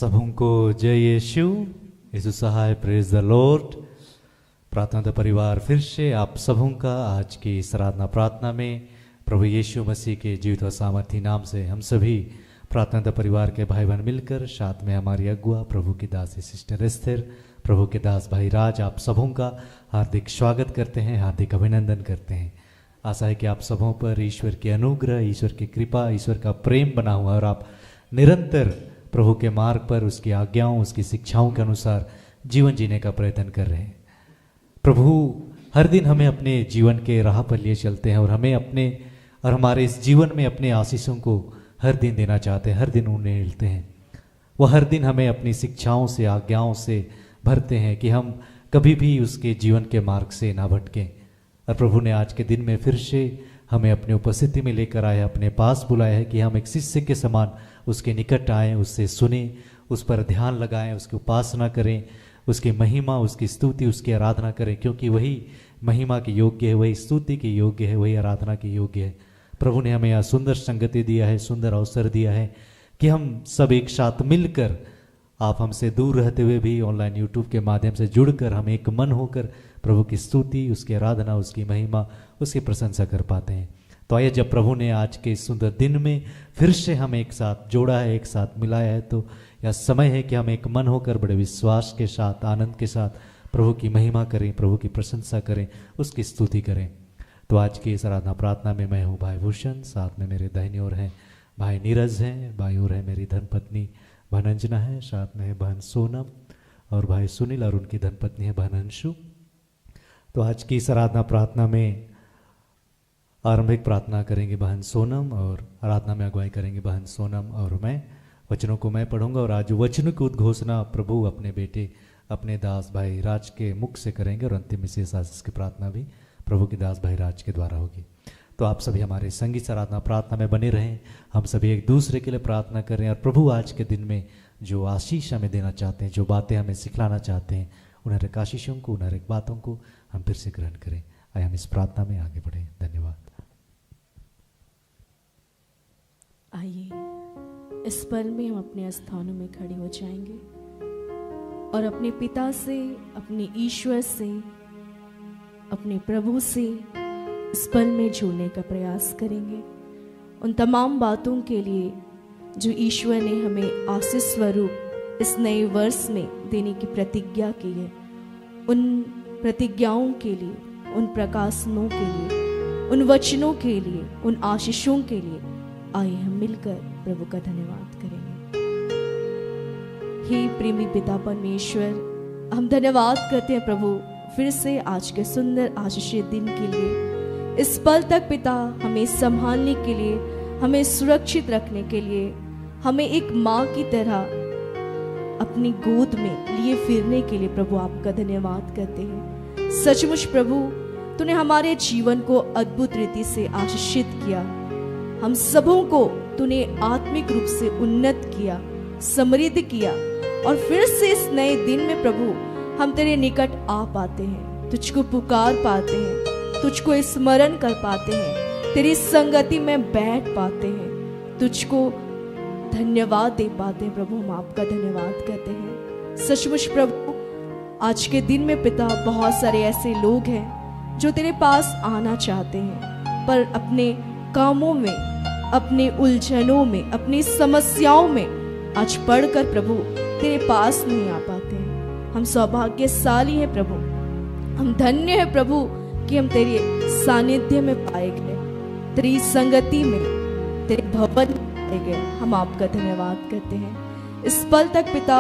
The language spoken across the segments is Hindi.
सबों को जय यीशु। यीशु सहाय, प्रेज द लॉर्ड। प्रार्थना परिवार फिर से आप सबों का आज की इस आराधना प्रार्थना में प्रभु यीशु मसीह के जीवित और सामर्थी नाम से हम सभी प्रार्थना परिवार के भाई बहन मिलकर, साथ में हमारी अगुआ प्रभु की दासी सिस्टर एस्थर, प्रभु के दास भाई राज, आप सबों का हार्दिक स्वागत करते हैं, हार्दिक अभिनंदन करते हैं। आशा है कि आप सबों पर ईश्वर की अनुग्रह, ईश्वर की कृपा, ईश्वर का प्रेम बना हुआ और आप निरंतर प्रभु के मार्ग पर उसकी आज्ञाओं, उसकी शिक्षाओं के अनुसार जीवन जीने का प्रयत्न कर रहे हैं। प्रभु हर दिन हमें अपने जीवन के राह पर लिए चलते हैं और हमें अपने और हमारे इस जीवन में अपने आशीषों को हर दिन देना चाहते हैं, हर दिन उन्हें मिलते हैं। वह हर दिन हमें अपनी शिक्षाओं से, आज्ञाओं से भरते हैं कि हम कभी भी उसके जीवन के मार्ग से ना भटकें। और प्रभु ने आज के दिन में फिर से हमें अपनी उपस्थिति में लेकर आए, अपने पास बुलाया है कि हम एक शिष्य के समान उसके निकट आएँ, उससे सुने, उस पर ध्यान लगाएं, उसकी उपासना करें, उसकी महिमा, उसकी स्तुति, उसकी आराधना करें, क्योंकि वही महिमा के योग्य है, वही स्तुति के योग्य है, वही आराधना के योग्य है। प्रभु ने हमें यह सुंदर संगति दिया है, सुंदर अवसर दिया है कि हम सब एक साथ मिलकर, आप हमसे दूर रहते हुए भी ऑनलाइन यूट्यूब के माध्यम से जुड़कर हम एक मन होकर प्रभु की स्तुति, उसकी आराधना, उसकी महिमा, उसकी प्रशंसा कर पाते हैं। तो आइए, जब प्रभु ने आज के इस सुंदर दिन में फिर से हमें एक साथ जोड़ा है, एक साथ मिलाया है, तो यह समय है कि हम एक मन होकर बड़े विश्वास के साथ, आनंद के साथ प्रभु की महिमा करें, प्रभु की प्रशंसा करें, उसकी स्तुति करें। तो आज की इस आराधना प्रार्थना में मैं हूँ भाई भूषण, साथ में मेरे दाहिनी ओर हैं भाई नीरज हैं, बाईं ओर है मेरी धर्मपत्नी बहन अंजना है, साथ में है बहन सोनम और भाई सुनील और उनकी धर्मपत्नी है बहन अंशु। तो आज की इस आराधना प्रार्थना में आरंभिक प्रार्थना करेंगे बहन सोनम और आराधना में अगुवाई करेंगे बहन सोनम और मैं। वचनों को मैं पढ़ूंगा और आज वचन की उद्घोषणा प्रभु अपने बेटे, अपने दास भाई राज के मुख से करेंगे और अंतिम विशेष आशीष की प्रार्थना भी प्रभु के दास भाई राज के द्वारा होगी। तो आप सभी हमारे संगीत आराधना प्रार्थना में बने रहें, हम सभी एक दूसरे के लिए प्रार्थना करें और प्रभु आज के दिन में जो आशीष हमें देना चाहते हैं, जो बातें हमें सिखलाना चाहते हैं, उन हर एक आशीषों को, उन हर एक बातों को हम फिर से ग्रहण करें। आइए हम इस प्रार्थना में आगे बढ़ें। धन्यवाद। आइए इस पल में हम अपने स्थानों में खड़े हो जाएंगे और अपने पिता से, अपने ईश्वर से, अपने प्रभु से इस पल में जुड़ने का प्रयास करेंगे। उन तमाम बातों के लिए जो ईश्वर ने हमें आशीष स्वरूप इस नए वर्ष में देने की प्रतिज्ञा की है, उन प्रतिज्ञाओं के लिए, उन प्रकाशनों के लिए, उन वचनों के लिए, उन आशीषों के लिए आइए हम मिलकर प्रभु का धन्यवाद करेंगे। हे प्रेमी पिता परमेश्वर, हम धन्यवाद करते हैं प्रभु फिर से आज के सुंदर आशीषित दिन के लिए। इस पल तक पिता हमें संभालने के लिए, हमें सुरक्षित रखने के लिए, हमें एक माँ की तरह अपनी गोद में लिए फिरने के लिए प्रभु आपका धन्यवाद करते हैं। सचमुच प्रभु, तूने हमारे जीवन को अद्भुत रीति से आशीषित किया, हम सबों को तूने आत्मिक रूप से उन्नत किया, समृद्ध किया और फिर से इस नए दिन में प्रभु हम तेरे निकट आ पाते हैं, तुझको पुकार पाते हैं, तुझको स्मरण कर पाते हैं, तेरी संगति में बैठ पाते हैं, तुझको धन्यवाद दे पाते हैं। प्रभु हम आपका धन्यवाद करते हैं। सचमुच प्रभु, आज के दिन में पिता बहुत सारे ऐसे लोग हैं जो तेरे पास आना चाहते हैं पर अपने कामों में, अपने उलझनों में, अपनी समस्याओं में आज पढ़कर प्रभु तेरे पास नहीं आ पाते हैं। हम सौभाग्यशाली हैं प्रभु, हम धन्य हैं प्रभु कि हम तेरे सानिध्य में पाए गए, तेरी संगति में, तेरे भवन में पाए गए। हम आपका धन्यवाद करते हैं। इस पल तक पिता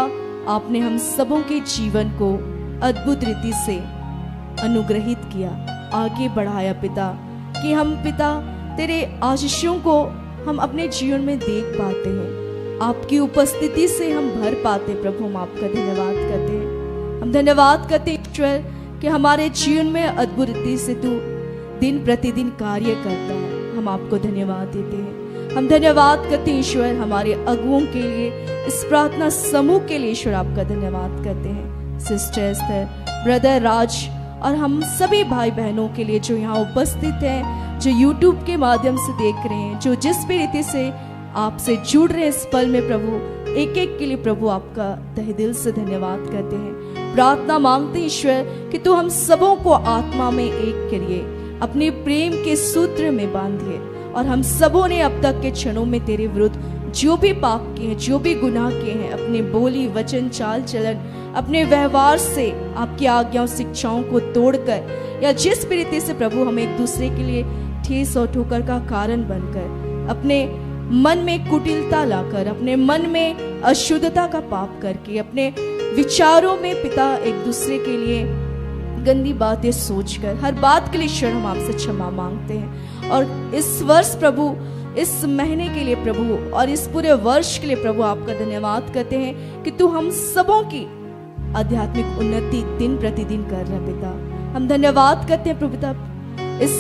आपने हम सबों के जीवन को अद्भुत रीति से अनुग्रहित किया, आगे बढ़ाया पिता, कि हम पिता तेरे आशीषों को हम अपने जीवन में देख पाते हैं, आपकी उपस्थिति से हम भर पाते। प्रभु हम आपका धन्यवाद करते हैं। हम धन्यवाद करते हैं ईश्वर कि हमारे जीवन में अद्भुत रीति से तू दिन प्रतिदिन कार्य करता है। हम आपको धन्यवाद देते हैं। हम धन्यवाद करते हैं ईश्वर हमारे अगुओं के लिए, इस प्रार्थना समूह के लिए ईश्वर आपका धन्यवाद करते हैं। सिस्टर एस्थर, ब्रदर राज और हम सभी भाई बहनों के लिए जो यहाँ उपस्थित हैं, जो यूट्यूब के माध्यम से देख रहे हैं, जो जिस भी रीति से आपसे जुड़ रहे हैं इस पल में प्रभु, एक एक के लिए प्रभु आपका तहे दिल से धन्यवाद करते हैं। प्रार्थना मांगते हैं ईश्वर कि तू हम सबों को आत्मा में एक करिए, अपने प्रेम के सूत्र में बांधिए। और हम सबों ने अब तक के क्षणों में तेरे विरुद्ध जो भी पाप किए हैं, जो भी गुनाह किए हैं, अपने बोली वचन चाल चलन, अपने व्यवहार से आपकी आज्ञाओं शिक्षाओं को तोड़कर, या जिस भी रीति से प्रभु हम एक दूसरे के लिए ठेस और ठोकर का कारण बनकर, अपने मन में कुटिलता लाकर, अपने मन में अशुद्धता का पाप करके, अपने विचारों में पिता एक दूसरे के लिए गंदी बातें सोचकर, हर बात के लिए ईश्वर हम आपसे क्षमा मांगते हैं। और इस वर्ष प्रभु, इस महीने के लिए प्रभु, और इस पूरे वर्ष के लिए प्रभु आपका धन्यवाद करते हैं कि तू हम सबों की आध्यात्मिक उन्नति दिन प्रतिदिन कर रहा पिता। हम धन्यवाद करते हैं प्रभु पिता, इस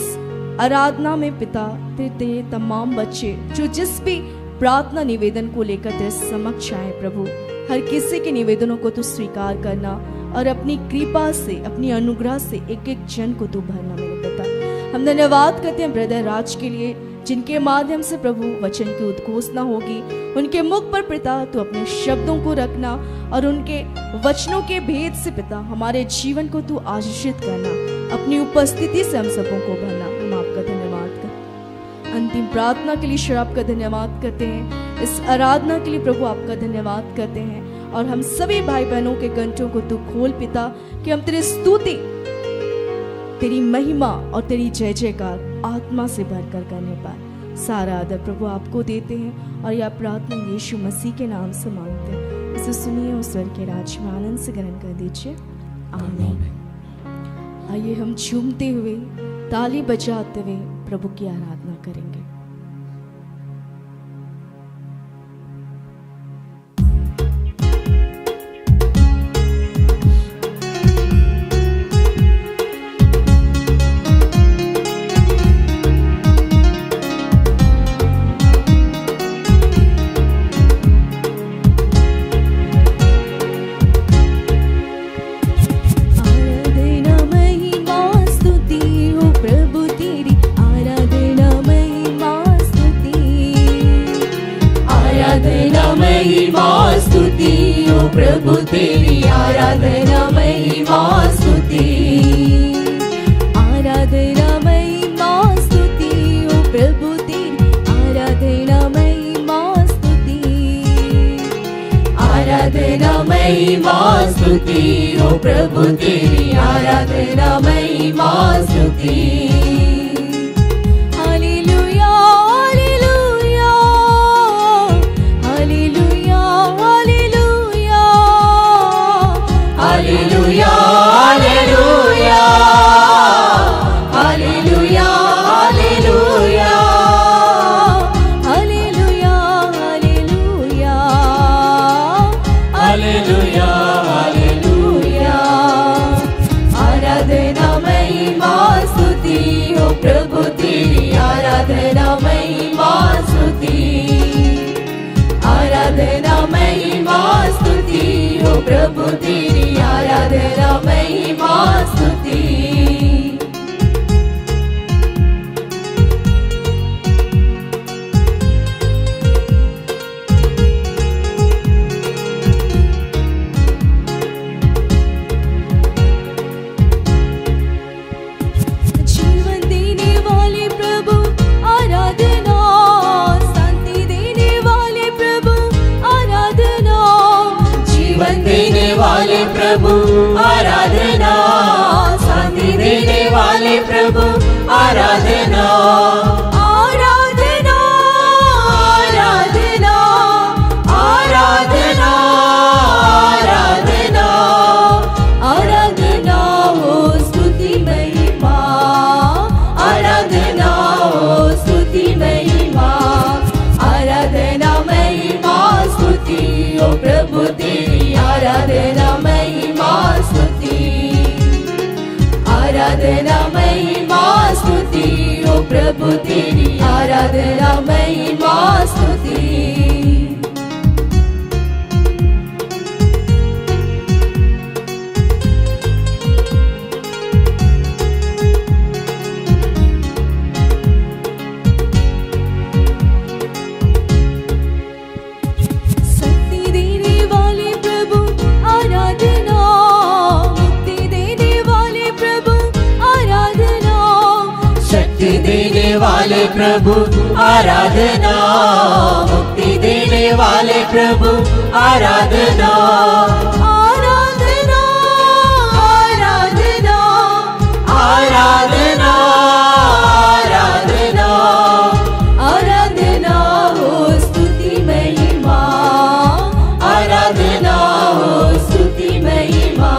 आराधना में पिता तेरे तमाम बच्चे जो जिस भी प्रार्थना निवेदन को लेकर तेरे समक्ष आए प्रभु, हर किसी के निवेदनों को तू स्वीकार करना और अपनी कृपा से, अपनी अनुग्रह से एक एक जन को तू भरना मेरे पिता। हम धन्यवाद करते हैं ब्रदर राज के लिए, जिनके माध्यम से प्रभु वचन की उद्घोषणा होगी। उनके मुख पर पिता तू अपने शब्दों को रखना और उनके वचनों के भेद से पिता हमारे जीवन को तू आशीषित करना, अपनी उपस्थिति से हम सबों को भरना। हम आपका धन्यवाद करते हैं। अंतिम प्रार्थना के लिए ईश्वर आपका धन्यवाद करते हैं। इस आराधना के लिए प्रभु आपका धन्यवाद करते हैं। और हम सभी भाई बहनों के कंठों को तू खोल पिता, कि हम तेरी स्तुति, तेरी महिमा और तेरी जय जयकार आत्मा से भरकर करने पाए। सारा आदर प्रभु आपको देते हैं और यह प्रार्थना यीशु मसीह के नाम से मांगते हैं। इसे सुनिए और स्वर्ग के राज्य में आनंद से ग्रहण कर दीजिए। आमीन। आइए हम झूमते हुए, ताली बजाते हुए प्रभु की आराधना करेंगे। प्रभु तेरी आराधना महिमा स्तुति, आराधना महिमा स्तुति ओ प्रभु तेरी आराधना महिमा स्तुति, आराधना महिमा स्तुति ओ प्रभु तेरी आराधना महिमा स्तुति। आराधना महिमा स्तुति, आराधना महिमा स्तुति ओ प्रभु तेरी आराधना महिमा स्तुति। प्रभु आराधना, शांति देने वाले प्रभु आराधना, आराधना आराधना आराधना आराधना आराधना हो स्तुति महिमा, आराधना हो स्तुति महिमा, आराधना महिमा स्तुति ओ प्रभु तेरी आराधना महिमा स्तुति, आराधना महिमा स्तुति ओ वाले प्रभु आराधना, मुक्ति देने वाले प्रभु आराधना, आराधना, आराधना, आराधना, आराधना, आराधना हो स्तुति महिमा, आराधना हो स्तुति महिमा,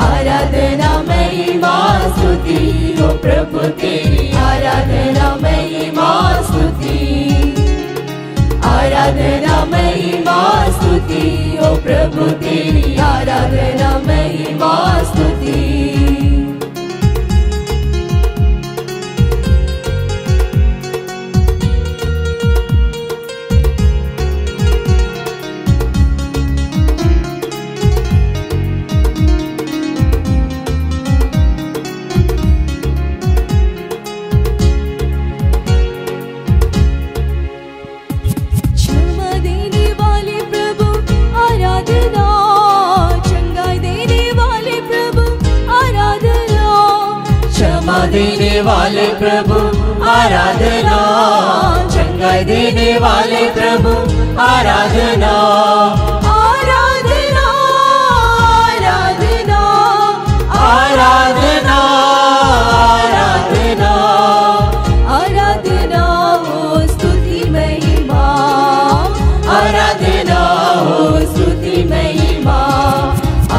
आराधना महिमा स्तुति हो प्रभु तेरी, आराधना महिमा स्तुति, आराधना महिमा स्तुति हो प्रभु तेरी, आराधना महिमा स्तुति। देने वाले प्रभु आराधना, चंगाई देने वाले प्रभु आराधना, आराधना, आराधना, आराधना, आराधना, आराधना हो स्तुति महिमा, आराधना हो स्तुति महिमा,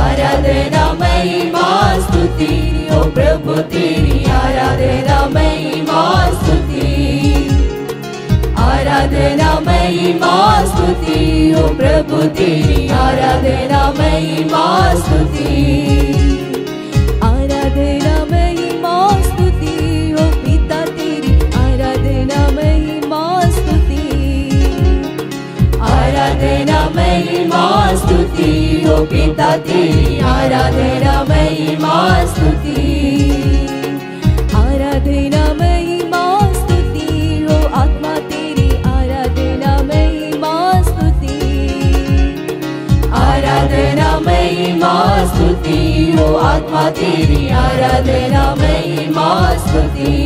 आराधना महिमा स्तुति हो प्रभु तेरी, आराधना महिमा स्तुति, आराधना महिमा स्तुति हो प्रभु तेरी, आराधना महिमा स्तुति, आराधना महिमा स्तुति हो पिता तेरी, आराधना महिमा स्तुति, आराधना महिमा स्तुति हो पिता तेरी, आराधना महिमा स्तुति, आराधना महिमा स्तुति हो आत्मा तेरी, आराधना महिमा स्तुति, आराधना महिमा स्तुति हो आत्मा तेरी, आराधना महिमा स्तुति।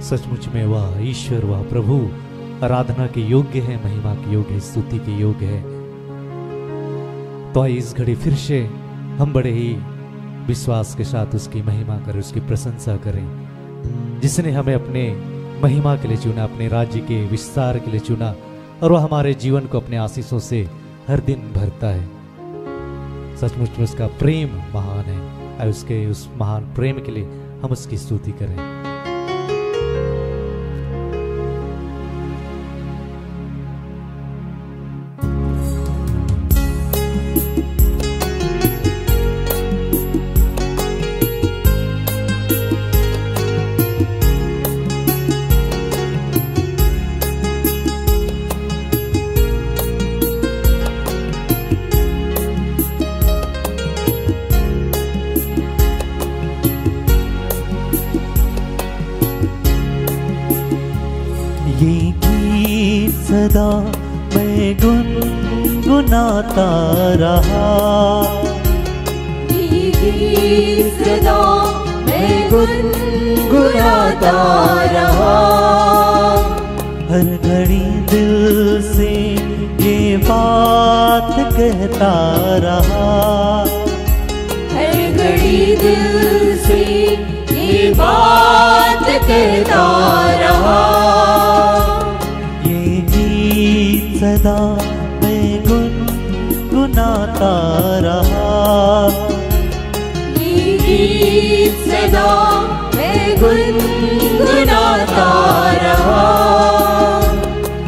सचमुच में वह ईश्वर, वह प्रभु आराधना के योग्य है, महिमा के योग्य है, स्तुति के योग्य है। तो आइए इस घड़ी फिर से हम बड़े ही विश्वास के साथ उसकी महिमा करें, उसकी प्रशंसा करें, जिसने हमें अपने महिमा के लिए चुना, अपने राज्य के विस्तार के लिए चुना, और वह हमारे जीवन को अपने आशीषों से हर दिन भरता है। सचमुच में उसका प्रेम महान है, और उसके उस महान प्रेम के लिए हम उसकी स्तुति करें। सदा मैं गुनगुनाता रहा, ये गीत सदा मैं गुनगुनाता रहा, हर घड़ी दिल से ये बात कहता रहा, हर घड़ी दिल से ये बात कहता रहा, सदा मैं गुनगुनाता रहा, ये गीत सदा मैं गुनगुनाता रहा,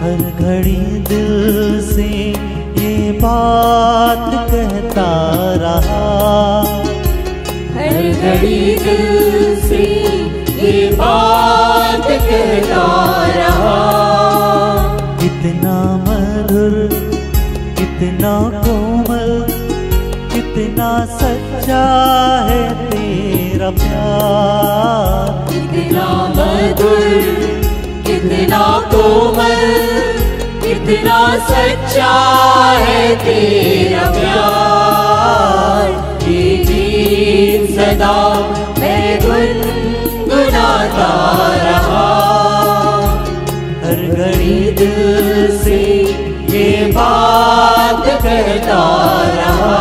हर घड़ी दिल से ये बात कहता रहा, हर घड़ी दिल से ये बात कहता रहा, कितना मधुर, कितना कोमल, कितना सच्चा है तेरा प्यार, कितना मधुर, कितना कोमल कितना सच्चा है तेरा प्यार। ये गीत सदा मैं गुनगुनाता रहा, हर घड़ी दिल से ये बात कहता रहा।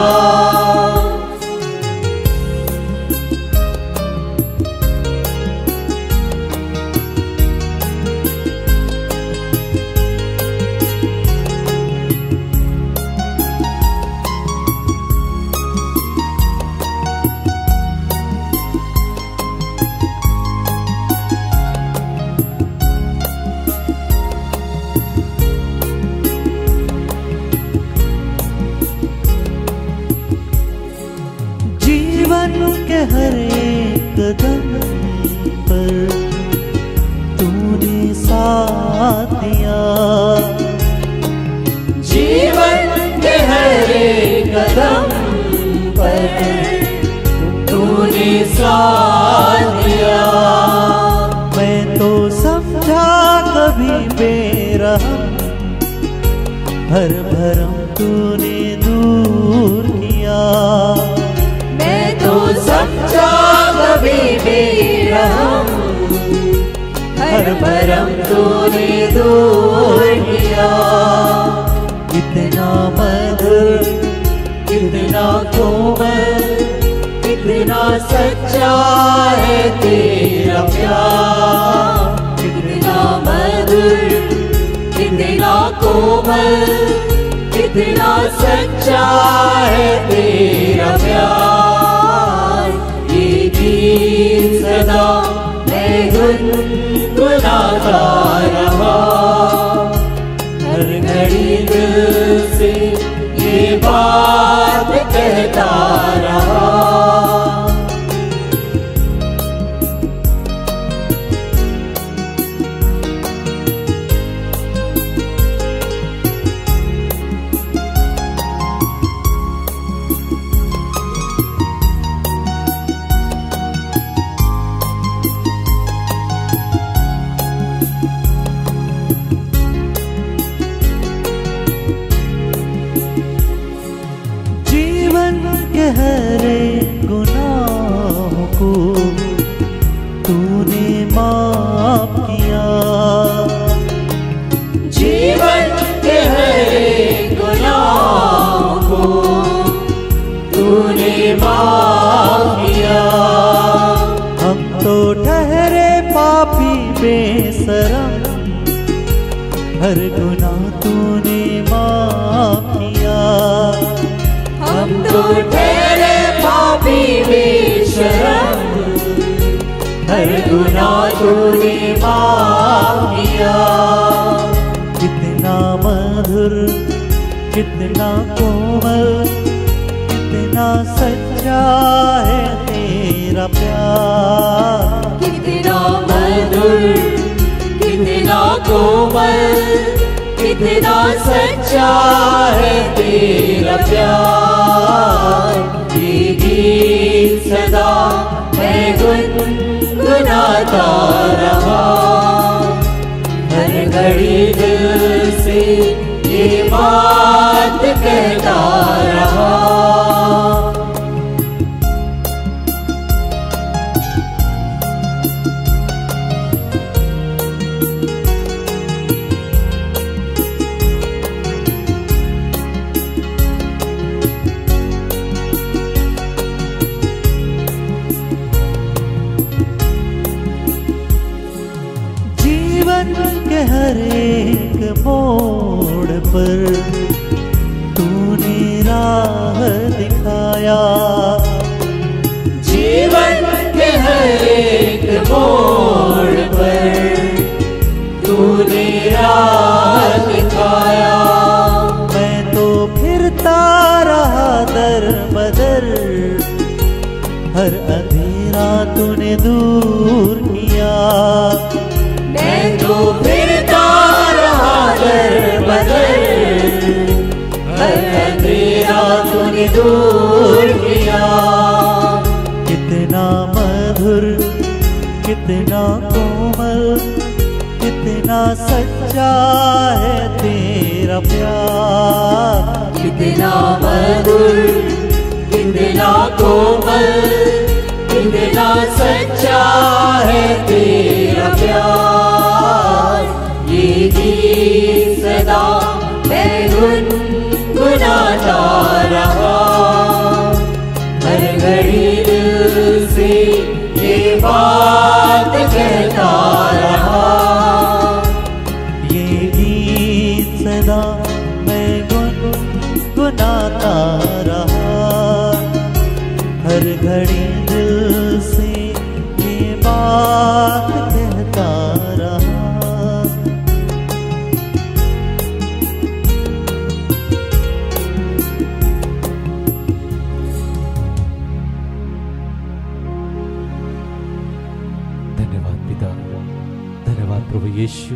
जीवन के हर एक कदम पर तूने साथ दिया, जीवन के हर एक कदम पर तूने साथ दिया। मैं तो समझा कभी बेरहम, हर भरम तूने दूर किया। मैं तो समझा कभी बेरहम, हर भरम तूने दूर किया। कितना मधुर कितना कोमल कितना सच्चा है तेरा प्यार। कितना मधुर कितना कोमल कितना सच्चा है तेरा प्यार। ये गीत सदा मैं गुनगुनाता रहा, हर घड़ी दिल से ये बात कहता रहा। जीवन के हर एक गुनाह को तूने माफ किया। जीवन के हर एक गुनाह को तूने माफ किया। हम तो ठहरे पापी बेशरम, हर गुनाह तूने माफ किया। हम तो ठहरे पापी बेशरम, हर गुनाह तूने माफ किया। कितना मधुर कितना कोमल कितना सच्चा है तेरा प्यार। कितना मधुर कितना कोमल कितना सच्चा है तेरा प्यार। ये गीत सदा मैं गुनगुनाता रहा, हर घड़ी दिल से ये बात कहता रहा। जीवन के हर एक मोड़ पर तूने राह दिखाया। जीवन के हर एक मोड़ पर तूने राह दिखाया। मैं तो फिरता रहा दर बदर, हर अंधेरा तूने दूर किया। मैं तो फिरता रहा दर बदर, हर अंधेरा तूने दूर किया। कितना मधुर कितना कोमल कितना कितना सच्चा है तेरा प्यार, कितना मधुर, कितना कोमल, कितना सच्चा है तेरा प्यार। ये गीत सदा मैं गुनगुनाता रहा, हर घड़ी दिल से ये बात कहता रहा। ये गीत सदा मैं गुनगुनाता रहा, हर घड़ी दिल से ये बात कहता रहा। धन्यवाद पिता, धन्यवाद प्रभु यीशु,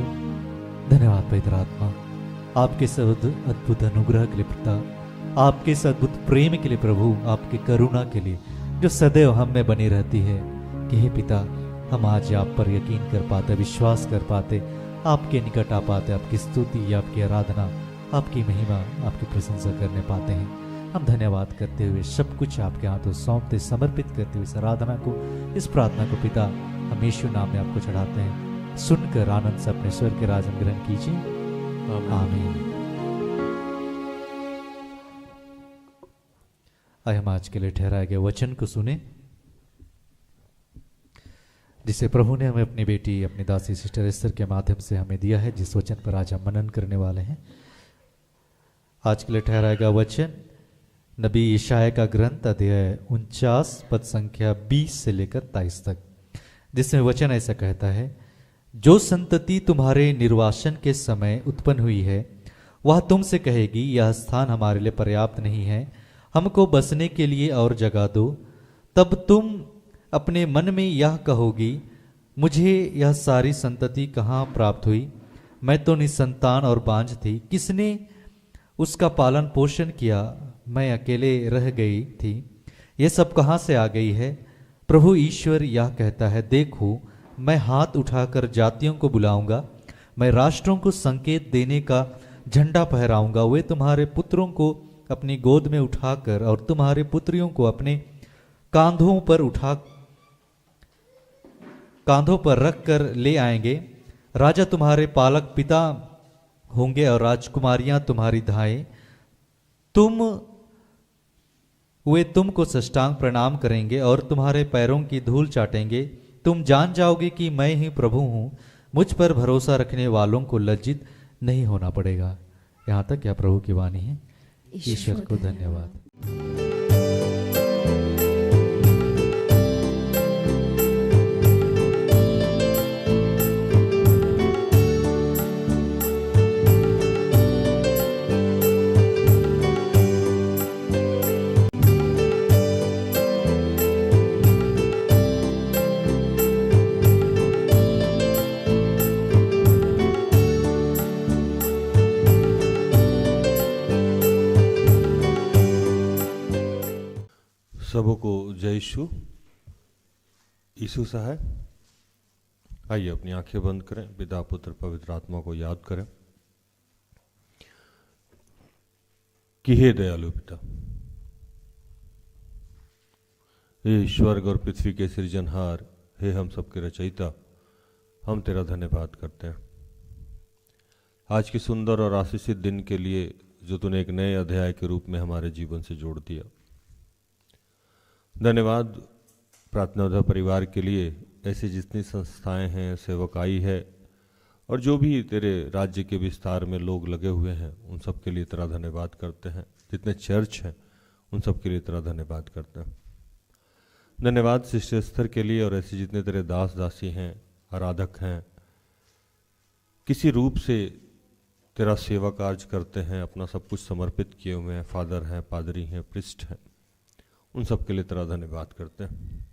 धन्यवाद पवित्र आत्मा, आपके इस अद्भुत अनुग्रह के लिए पिता, आपके इस अद्भुत प्रेम के लिए प्रभु, आपकी करुणा के लिए जो सदैव हम में बनी रहती है। कि हे पिता, हम आज आप पर यकीन कर पाते, विश्वास कर पाते, आपके निकट आ पाते, आपकी स्तुति, आपकी आराधना, आपकी महिमा, आपकी प्रशंसा करने पाते हैं। हम धन्यवाद करते हुए सब कुछ आपके हाथों सौंपते, समर्पित करते हुए इस आराधना को, इस प्रार्थना को पिता हम यीशु नाम में आपको चढ़ाते हैं। सुनकर आनंद से अपने स्वर के राज में ग्रहण कीजिए। आमीन। आइए हम आज के लिए ठहराए गए वचन को सुने, जिसे प्रभु ने हमें अपनी बेटी, अपनी दासी सिस्टर एस्तर के माध्यम से हमें दिया है, जिस वचन पर आज हम मनन करने वाले हैं। आज के लिए ठहराया गया वचन नबी यशायाह का ग्रंथ अध्याय 49 पद संख्या 20 से लेकर 23 तक, जिसमें वचन ऐसा कहता है, जो संतति तुम्हारे निर्वासन के समय उत्पन्न हुई है, वह तुमसे कहेगी, यह स्थान हमारे लिए पर्याप्त नहीं है, हमको बसने के लिए और जगह दो। तब तुम अपने मन में यह कहोगी, मुझे यह सारी संतति कहाँ प्राप्त हुई? मैं तो निसंतान और बांझ थी, किसने उसका पालन पोषण किया? मैं अकेले रह गई थी, यह सब कहाँ से आ गई है? प्रभु ईश्वर यह कहता है, देखो मैं हाथ उठाकर जातियों को बुलाऊंगा, मैं राष्ट्रों को संकेत देने का झंडा फहराऊंगा। वे तुम्हारे पुत्रों को अपनी गोद में उठाकर और तुम्हारे पुत्रियों को अपने कांधों पर रख कर ले आएंगे। राजा तुम्हारे पालक पिता होंगे और राजकुमारियां तुम्हारी धाएं। वे तुमको साष्टांग प्रणाम करेंगे और तुम्हारे पैरों की धूल चाटेंगे। तुम जान जाओगे कि मैं ही प्रभु हूं, मुझ पर भरोसा रखने वालों को लज्जित नहीं होना पड़ेगा। यहाँ तक क्या प्रभु की वाणी है। ईश्वर को धन्यवाद। सबों को जय यीशु। यीशु सहाय। आइए अपनी आंखें बंद करें, पिता पुत्र पवित्र आत्मा को याद करें। कि हे दयालु पिता, हे स्वर्ग और पृथ्वी के सृजनहार, हे हम सबके रचयिता, हम तेरा धन्यवाद करते हैं आज के सुंदर और आशीषित दिन के लिए, जो तूने एक नए अध्याय के रूप में हमारे जीवन से जोड़ दिया। धन्यवाद प्रार्थना उद्धार परिवार के लिए, ऐसी जितनी संस्थाएं हैं, सेवकाई है और जो भी तेरे राज्य के विस्तार में लोग लगे हुए हैं, उन सब के लिए तेरा धन्यवाद करते हैं। जितने चर्च हैं उन सब के लिए तेरा धन्यवाद करते हैं। धन्यवाद सिस्टर एस्तर के लिए और ऐसे जितने तेरे दास दासी हैं, आराधक हैं, किसी रूप से तेरा सेवा कार्य करते हैं, अपना सब कुछ समर्पित किए हुए हैं, फादर हैं, पादरी हैं, प्रिस्ट हैं, उन सब के लिए तेरा धन्यवाद करते हैं।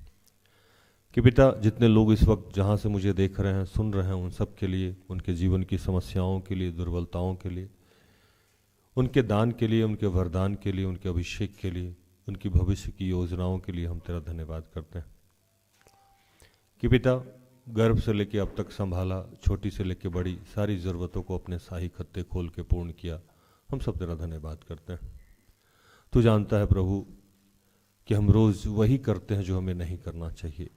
कि पिता जितने लोग इस वक्त जहाँ से मुझे देख रहे हैं, सुन रहे हैं, उन सब के लिए, उनके जीवन की समस्याओं के लिए, दुर्बलताओं के लिए, उनके दान के लिए, उनके वरदान के लिए, उनके अभिषेक के लिए, उनकी भविष्य की योजनाओं के लिए हम तेरा धन्यवाद करते हैं। कि पिता गर्भ से लेकर अब तक संभाला, छोटी से लेकर बड़ी सारी ज़रूरतों को अपने शाही खत्ते खोल के पूर्ण किया। हम सब तेरा धन्यवाद करते हैं। तू जानता है प्रभु कि हम रोज़ वही करते हैं जो हमें नहीं करना चाहिए।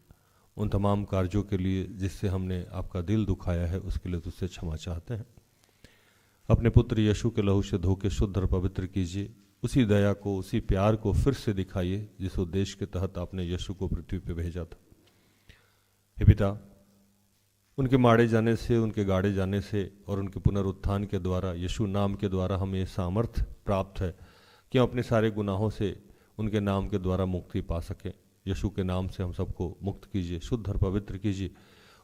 उन तमाम कार्यों के लिए जिससे हमने आपका दिल दुखाया है उसके लिए तुझसे क्षमा चाहते हैं। अपने पुत्र यीशु के लहू से धो के शुद्ध और पवित्र कीजिए। उसी दया को, उसी प्यार को फिर से दिखाइए जिस उद्देश्य के तहत आपने यीशु को पृथ्वी पर भेजा था। हे पिता, उनके मारे जाने से, उनके गाड़े जाने से और उनके पुनरुत्थान के द्वारा, यीशु नाम के द्वारा हमें ये सामर्थ्य प्राप्त है कि हम अपने सारे गुनाहों से उनके नाम के द्वारा मुक्ति पा सकें। यीशु के नाम से हम सबको मुक्त कीजिए, शुद्ध और पवित्र कीजिए,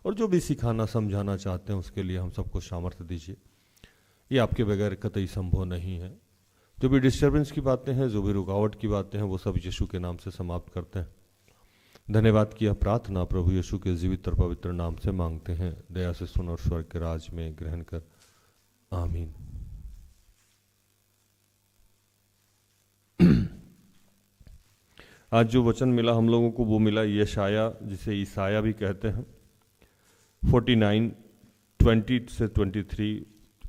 और जो भी सिखाना समझाना चाहते हैं उसके लिए हम सबको सामर्थ्य दीजिए। ये आपके बगैर कतई संभव नहीं है। जो भी डिस्टर्बेंस की बातें हैं, जो भी रुकावट की बातें हैं, वो सब यीशु के नाम से समाप्त करते हैं। धन्यवाद की यह प्रार्थना प्रभु यीशु के जीवित और पवित्र नाम से मांगते हैं। दया से सुन और स्वर्ग के राज में ग्रहण कर। आमीन। आज जो वचन मिला हम लोगों को वो मिला यशाया, जिसे ईसाया भी कहते हैं, 49, 20 से 23,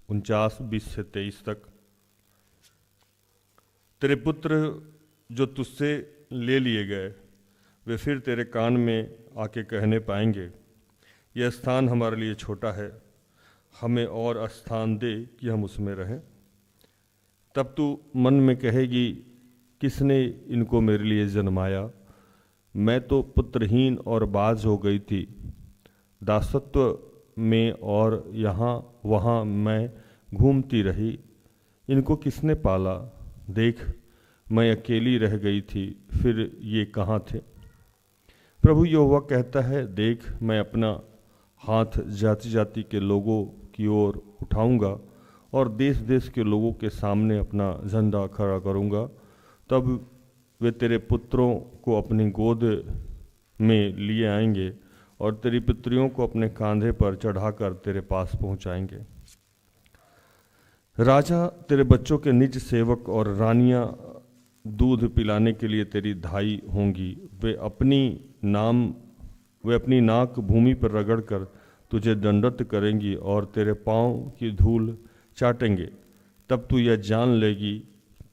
49, 20 से 23 तक। तेरे पुत्र जो तुझसे ले लिए गए वे फिर तेरे कान में आके कहने पाएंगे, यह स्थान हमारे लिए छोटा है, हमें और स्थान दे कि हम उसमें रहें। तब तू मन में कहेगी, किसने इनको मेरे लिए जन्माया? मैं तो पुत्रहीन और बाज हो गई थी, दासत्व में और यहाँ वहाँ मैं घूमती रही। इनको किसने पाला? देख, मैं अकेली रह गई थी, फिर ये कहाँ थे? प्रभु यहोवा कहता है, देख, मैं अपना हाथ जाति जाति के लोगों की ओर उठाऊंगा और देश देश के लोगों के सामने अपना झंडा खड़ा करूंगा। तब वे तेरे पुत्रों को अपनी गोद में लिए आएंगे और तेरी पुत्रियों को अपने कंधे पर चढ़ाकर तेरे पास पहुंचाएंगे। राजा तेरे बच्चों के निज सेवक और रानियां दूध पिलाने के लिए तेरी धाई होंगी। वे अपनी नाक भूमि पर रगड़कर तुझे दंडवत करेंगी और तेरे पांव की धूल चाटेंगे। तब तू यह जान लेगी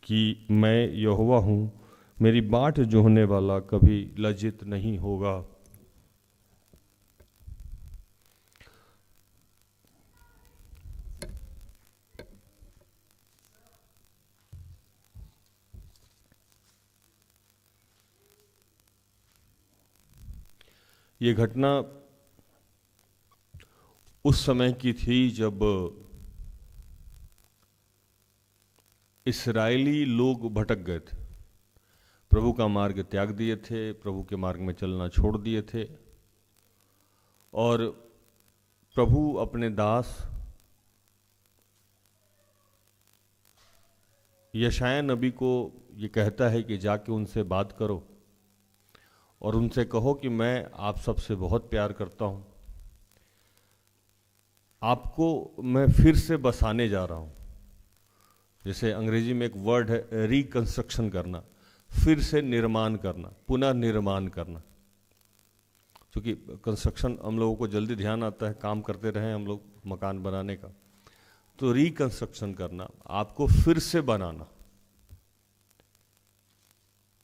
कि मैं यहोवा हूँ, मेरी बाट जोहने वाला कभी लज्जित नहीं होगा। ये घटना उस समय की थी जब इस्राएली लोग भटक गए थे, प्रभु का मार्ग त्याग दिए थे, प्रभु के मार्ग में चलना छोड़ दिए थे। और प्रभु अपने दास यशाया नबी को ये कहता है कि जाके उनसे बात करो और उनसे कहो कि मैं आप सबसे बहुत प्यार करता हूँ, आपको मैं फिर से बसाने जा रहा हूँ। जैसे अंग्रेजी में एक वर्ड है रिकंस्ट्रक्शन करना, फिर से निर्माण करना, पुनः निर्माण करना। क्योंकि कंस्ट्रक्शन हम लोगों को जल्दी ध्यान आता है, काम करते रहे हम लोग मकान बनाने का, तो रिकंस्ट्रक्शन करना, आपको फिर से बनाना।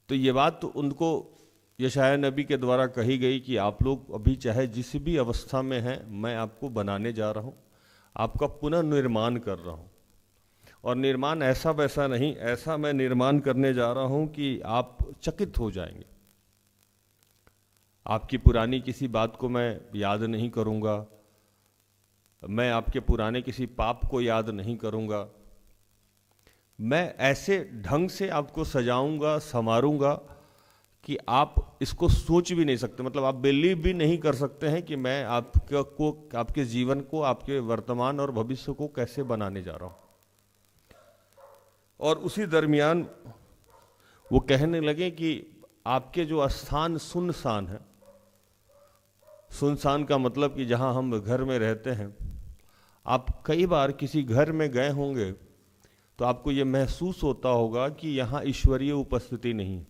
तो ये बात तो उनको यशाया नबी के द्वारा कही गई कि आप लोग अभी चाहे जिस भी अवस्था में हैं, मैं आपको बनाने जा रहा हूँ, आपका पुनः निर्माण कर रहा हूँ। और निर्माण ऐसा वैसा नहीं, ऐसा मैं निर्माण करने जा रहा हूँ कि आप चकित हो जाएंगे। आपकी पुरानी किसी बात को मैं याद नहीं करूँगा, मैं आपके पुराने किसी पाप को याद नहीं करूँगा, मैं ऐसे ढंग से आपको सजाऊंगा, संवारूंगा कि आप इसको सोच भी नहीं सकते, मतलब आप बिलीव भी नहीं कर सकते हैं कि मैं आपके जीवन को, आपके वर्तमान और भविष्य को कैसे बनाने जा रहा हूँ। और उसी दरमियान वो कहने लगे कि आपके जो स्थान सुनसान है, सुनसान का मतलब कि जहाँ हम घर में रहते हैं, आप कई बार किसी घर में गए होंगे तो आपको ये महसूस होता होगा कि यहाँ ईश्वरीय उपस्थिति नहीं,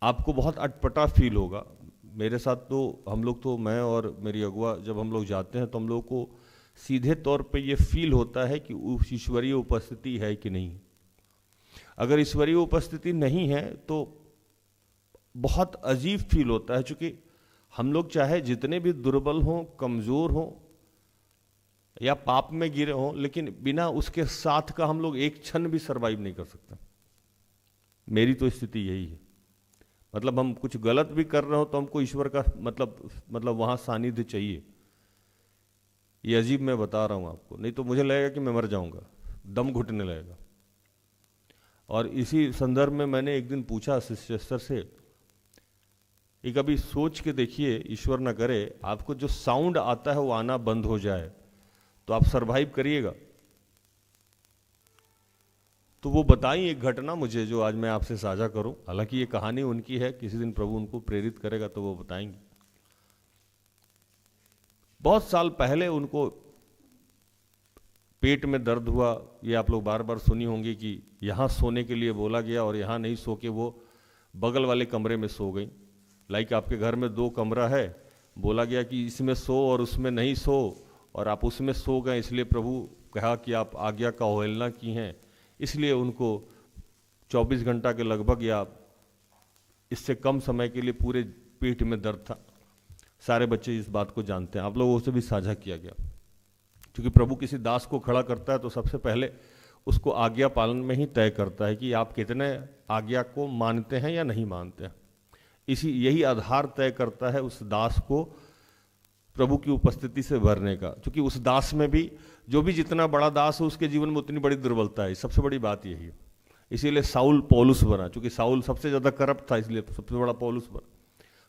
आपको बहुत अटपटा फील होगा। मेरे साथ तो हम लोग तो, मैं और मेरी अगुआ जब हम लोग जाते हैं तो हम लोग को सीधे तौर पे ये फील होता है कि उस ईश्वरीय उपस्थिति है कि नहीं। अगर ईश्वरीय उपस्थिति नहीं है तो बहुत अजीब फील होता है, क्योंकि हम लोग चाहे जितने भी दुर्बल हों, कमज़ोर हों या पाप में गिरे हों, लेकिन बिना उसके साथ का हम लोग एक क्षण भी सरवाइव नहीं कर सकते। मेरी तो स्थिति यही है। मतलब हम कुछ गलत भी कर रहे हो तो हमको ईश्वर का मतलब वहाँ सानिध्य चाहिए। ये अजीब मैं बता रहा हूँ आपको, नहीं तो मुझे लगेगा कि मैं मर जाऊँगा, दम घुटने लगेगा। और इसी संदर्भ में मैंने एक दिन पूछा सिस्टर से कि कभी सोच के देखिए, ईश्वर ना करे आपको जो साउंड आता है वो आना बंद हो जाए तो आप सरवाइव करिएगा? तो वो बताई एक घटना मुझे जो आज मैं आपसे साझा करूं। हालांकि ये कहानी उनकी है, किसी दिन प्रभु उनको प्रेरित करेगा तो वो बताएंगे। बहुत साल पहले उनको पेट में दर्द हुआ, ये आप लोग बार बार सुनी होंगी कि यहाँ सोने के लिए बोला गया और यहाँ नहीं सो के वो बगल वाले कमरे में सो गई। लाइक आपके घर में 2 कमरा है, बोला गया कि इसमें सो और उसमें नहीं सो, और आप उसमें सो गए, इसलिए प्रभु कहा कि आप आज्ञा का अवहेलना की हैं, इसलिए उनको 24 घंटा के लगभग या इससे कम समय के लिए पूरे पेट में दर्द था। सारे बच्चे इस बात को जानते हैं, आप लोगों से भी साझा किया गया। क्योंकि प्रभु किसी दास को खड़ा करता है तो सबसे पहले उसको आज्ञा पालन में ही तय करता है कि आप कितने आज्ञा को मानते हैं या नहीं मानते हैं। यही आधार तय करता है उस दास को प्रभु की उपस्थिति से भरने का। क्योंकि उस दास में भी जो भी जितना बड़ा दास है उसके जीवन में उतनी बड़ी दुर्बलता है। सबसे बड़ी बात यही है। इसीलिए साउल पौलुस बना, क्योंकि साउल सबसे ज़्यादा करप्ट था, इसलिए सबसे बड़ा पौलुस बना।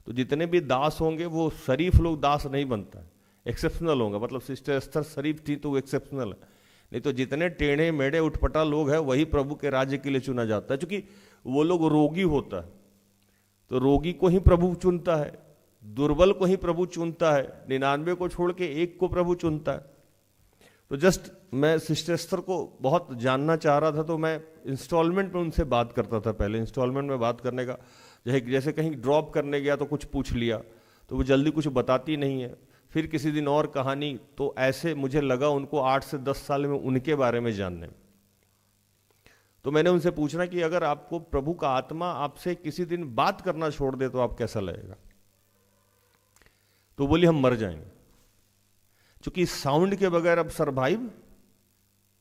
तो जितने भी दास होंगे वो शरीफ लोग दास नहीं बनता है, एक्सेप्शनल होंगे। मतलब सिस्टर एस्थर शरीफ थी तो वो एक्सेप्शनल है, नहीं तो जितने टेढ़े मेढ़े उठपटा लोग हैं वही प्रभु के राज्य के लिए चुना जाता है। क्योंकि वो लोग रोगी होता है तो रोगी को ही प्रभु चुनता है, दुर्बल को ही प्रभु चुनता है, 99 को छोड़ के 1 को प्रभु चुनता है। तो जस्ट मैं सिस्टर एस्थर को बहुत जानना चाह रहा था तो मैं इंस्टॉलमेंट में उनसे बात करता था। पहले इंस्टॉलमेंट में बात करने का जैसे कहीं ड्रॉप करने गया तो कुछ पूछ लिया तो वो जल्दी कुछ बताती नहीं है। फिर किसी दिन और कहानी, तो ऐसे मुझे लगा उनको 8 से 10 साल में उनके बारे में जानने। तो मैंने उनसे पूछना कि अगर आपको प्रभु का आत्मा आपसे किसी दिन बात करना छोड़ दे तो आप कैसा लगेगा? तो बोली हम मर जाएंगे, क्योंकि साउंड के बगैर अब सरवाइव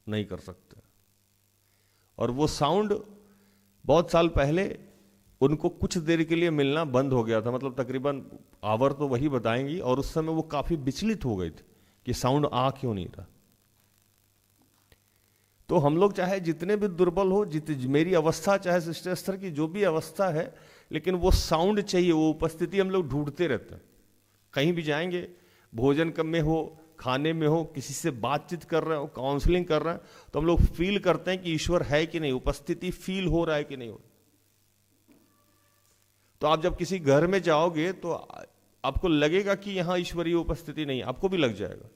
नहीं कर सकते। और वो साउंड बहुत साल पहले उनको कुछ देर के लिए मिलना बंद हो गया था, मतलब तकरीबन आवर तो वही बताएंगी, और उस समय वो काफी विचलित हो गए थे कि साउंड आ क्यों नहीं रहा। तो हम लोग चाहे जितने भी दुर्बल हो, मेरी अवस्था चाहे सिस्टर एस्थर की जो भी अवस्था है, लेकिन वो साउंड चाहिए, वो उपस्थिति हम लोग ढूंढते रहते हैं। कहीं भी जाएंगे, भोजन में हो, खाने में हो, किसी से बातचीत कर रहे हो, काउंसलिंग कर रहे हैं, तो हम लोग फील करते हैं कि ईश्वर है कि नहीं, उपस्थिति फील हो रहा है कि नहीं हो। तो आप जब किसी घर में जाओगे तो आपको लगेगा कि यहां ईश्वरीय उपस्थिति नहीं, आपको भी लग जाएगा।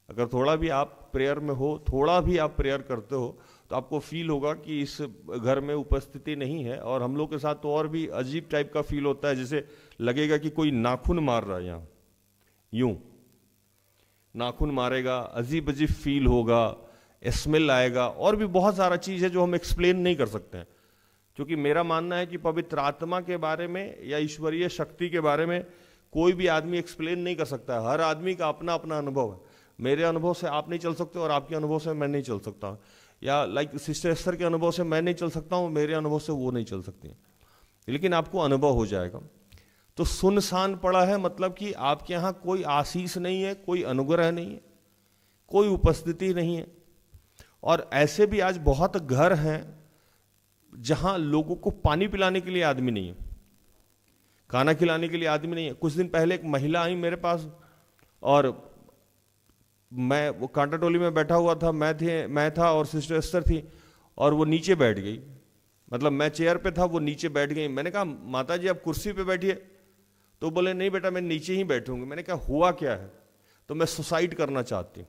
अगर थोड़ा भी आप प्रेयर में हो, थोड़ा भी आप प्रेयर करते हो, तो आपको फील होगा कि इस घर में उपस्थिति नहीं है। और हम लोग के साथ तो और भी अजीब टाइप का फील होता है, जैसे लगेगा कि कोई नाखून मार रहा है, यहाँ यूं नाखून मारेगा, अजीब अजीब फील होगा, स्मेल आएगा, और भी बहुत सारा चीज है जो हम एक्सप्लेन नहीं कर सकते हैं। क्योंकि मेरा मानना है कि पवित्र आत्मा के बारे में या ईश्वरीय शक्ति के बारे में कोई भी आदमी एक्सप्लेन नहीं कर सकता है। हर आदमी का अपना अपना अनुभव है। मेरे अनुभव से आप नहीं चल सकते और आपके अनुभव से मैं नहीं चल सकता, या लाइक सिस्टर एस्थर के अनुभव से मैं नहीं चल सकता हूँ, मेरे अनुभव से वो नहीं चल सकती, लेकिन आपको अनुभव हो जाएगा। तो सुनसान पड़ा है, मतलब कि आपके यहाँ कोई आशीष नहीं है, कोई अनुग्रह नहीं है, कोई उपस्थिति नहीं है। और ऐसे भी आज बहुत घर हैं जहां लोगों को पानी पिलाने के लिए आदमी नहीं है, खाना खिलाने के लिए आदमी नहीं है। कुछ दिन पहले एक महिला आई मेरे पास, और मैं वो कांटा टोली में बैठा हुआ था, मैं था और सिस्टर एस्थर थी, और वो नीचे बैठ गई। मतलब मैं चेयर पे था, वो नीचे बैठ गई। मैंने कहा माता जी आप कुर्सी पे बैठिए, तो बोले नहीं बेटा मैं नीचे ही बैठूंगी। मैंने कहा हुआ क्या है? तो मैं सुसाइड करना चाहती हूँ।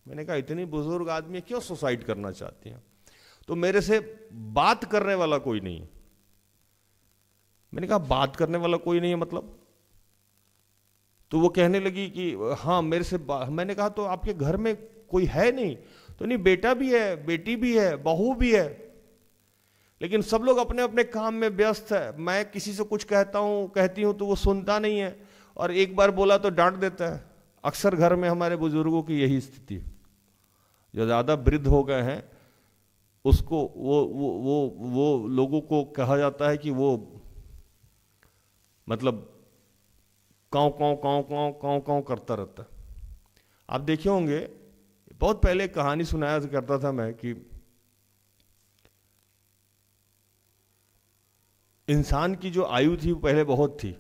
मैंने कहा इतनी बुजुर्ग आदमी क्यों सुसाइड करना चाहती हैं? तो मेरे से बात करने वाला कोई नहीं है। मैंने कहा बात करने वाला कोई नहीं है मतलब? तो वो कहने लगी कि हाँ मेरे से मैंने कहा तो आपके घर में कोई है नहीं? तो नहीं, बेटा भी है, बेटी भी है, बहू भी है, लेकिन सब लोग अपने अपने काम में व्यस्त है। मैं किसी से कुछ कहती हूँ तो वो सुनता नहीं है, और एक बार बोला तो डांट देता है। अक्सर घर में हमारे बुजुर्गों की यही स्थिति है। जो ज़्यादा वृद्ध हो गए हैं उसको वो लोगों को कहा जाता है कि वो मतलब काँव काँव काँव काँव काँव काँव करता रहता है। आप देखे होंगे, बहुत पहले कहानी सुनाया करता था मैं कि इंसान की जो आयु थी वो पहले बहुत थी,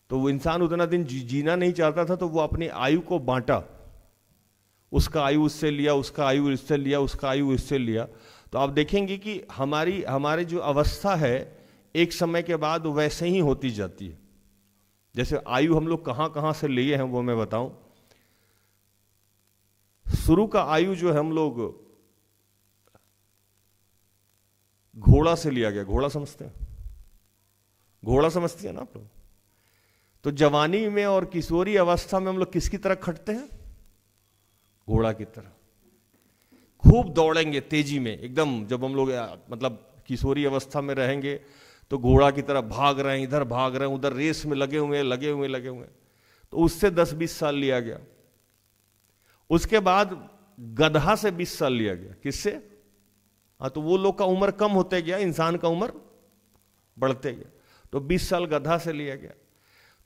तो वो इंसान उतना दिन जीना नहीं चाहता था, तो वो अपनी आयु को बांटा। उसका आयु उससे लिया, उसका आयु इससे लिया, उसका आयु इससे लिया। तो आप देखेंगे कि हमारी जो अवस्था है एक समय के बाद वैसे ही होती जाती है। जैसे आयु हम लोग कहाँ कहाँ से लिए हैं वो मैं बताऊं। शुरू का आयु जो है हम लोग घोड़ा से लिया गया। घोड़ा समझते हैं? घोड़ा समझती है ना आप लोग? तो जवानी में और किशोरी अवस्था में हम लोग किसकी तरह खटते हैं? घोड़ा की तरह। खूब दौड़ेंगे तेजी में एकदम। जब हम लोग मतलब किशोरी अवस्था में रहेंगे तो घोड़ा की तरह भाग रहे हैं, इधर भाग रहे हैं, उधर रेस में लगे हुए। तो उससे 10-20 साल लिया गया। उसके बाद गधा से 20 साल लिया गया। किससे? हाँ, तो वो लोग का उम्र कम होते गया, इंसान का उम्र बढ़ते गया। तो 20 साल गधा से लिया गया।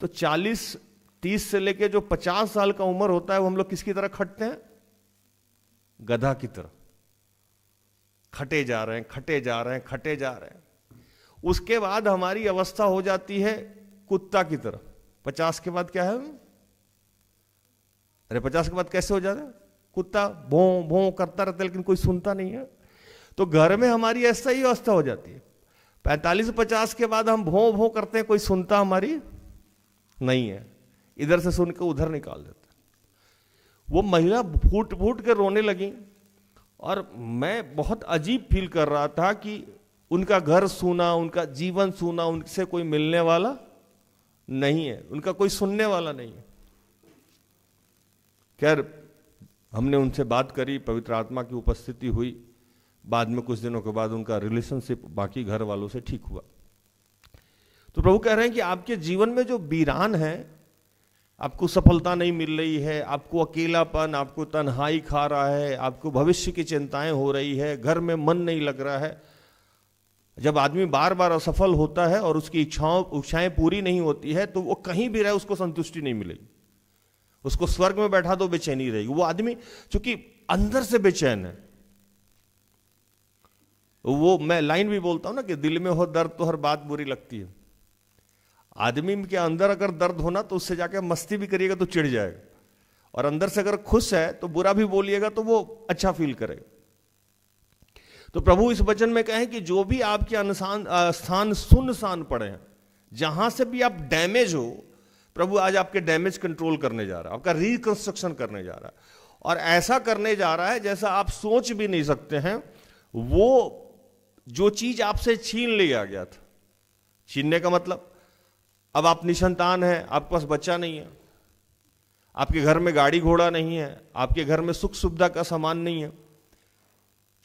तो 40-30 से लेके जो 50 साल का उम्र होता है वो हम लोग किसकी तरह खटते हैं? गधा की तरह खटे जा रहे हैं। उसके बाद हमारी अवस्था हो जाती है कुत्ता की तरह। 50 के बाद क्या है? अरे 50 के बाद कैसे हो जाता है? कुत्ता भों भों करता रहता है, लेकिन कोई सुनता नहीं है। तो घर में हमारी ऐसा ही अवस्था हो जाती है। 45-50 के बाद हम भों भों करते हैं, कोई सुनता हमारी नहीं है, इधर से सुन के उधर निकाल देता। वो महिला फूट फूट के रोने लगी, और मैं बहुत अजीब फील कर रहा था कि उनका घर सूना, उनका जीवन सूना, उनसे कोई मिलने वाला नहीं है, उनका कोई सुनने वाला नहीं है। खैर, हमने उनसे बात करी, पवित्र आत्मा की उपस्थिति हुई। बाद में कुछ दिनों के बाद उनका रिलेशनशिप बाकी घर वालों से ठीक हुआ। तो प्रभु कह रहे हैं कि आपके जीवन में जो वीरान है, आपको सफलता नहीं मिल रही है, आपको अकेलापन, आपको तन्हाई खा रहा है, आपको भविष्य की चिंताएं हो रही है, घर में मन नहीं लग रहा है। जब आदमी बार बार असफल होता है और उसकी इच्छाएं पूरी नहीं होती है, तो वो कहीं भी रहे उसको संतुष्टि नहीं मिलेगी। उसको स्वर्ग में बैठा दो बेचैनी रहेगी। वो आदमी चूंकि अंदर से बेचैन है, वो मैं लाइन भी बोलता हूं ना कि दिल में हो दर्द तो हर बात बुरी लगती है। आदमी के अंदर अगर दर्द होना तो उससे जाके मस्ती भी करिएगा तो चिढ़ जाएगा, और अंदर से अगर खुश है तो बुरा भी बोलिएगा तो वो अच्छा फील करेगा। तो प्रभु इस वचन में कहें कि जो भी आपके स्थान सुनसान पड़े हैं, जहां से भी आप डैमेज हो, प्रभु आज आपके डैमेज कंट्रोल करने जा रहा है, आपका रिकंस्ट्रक्शन करने जा रहा है, और ऐसा करने जा रहा है जैसा आप सोच भी नहीं सकते हैं। वो जो चीज आपसे छीन लिया गया था, छीनने का मतलब अब आप निसंतान हैं, आपके पास बच्चा नहीं है, आपके घर में गाड़ी घोड़ा नहीं है, आपके घर में सुख सुविधा का सामान नहीं है।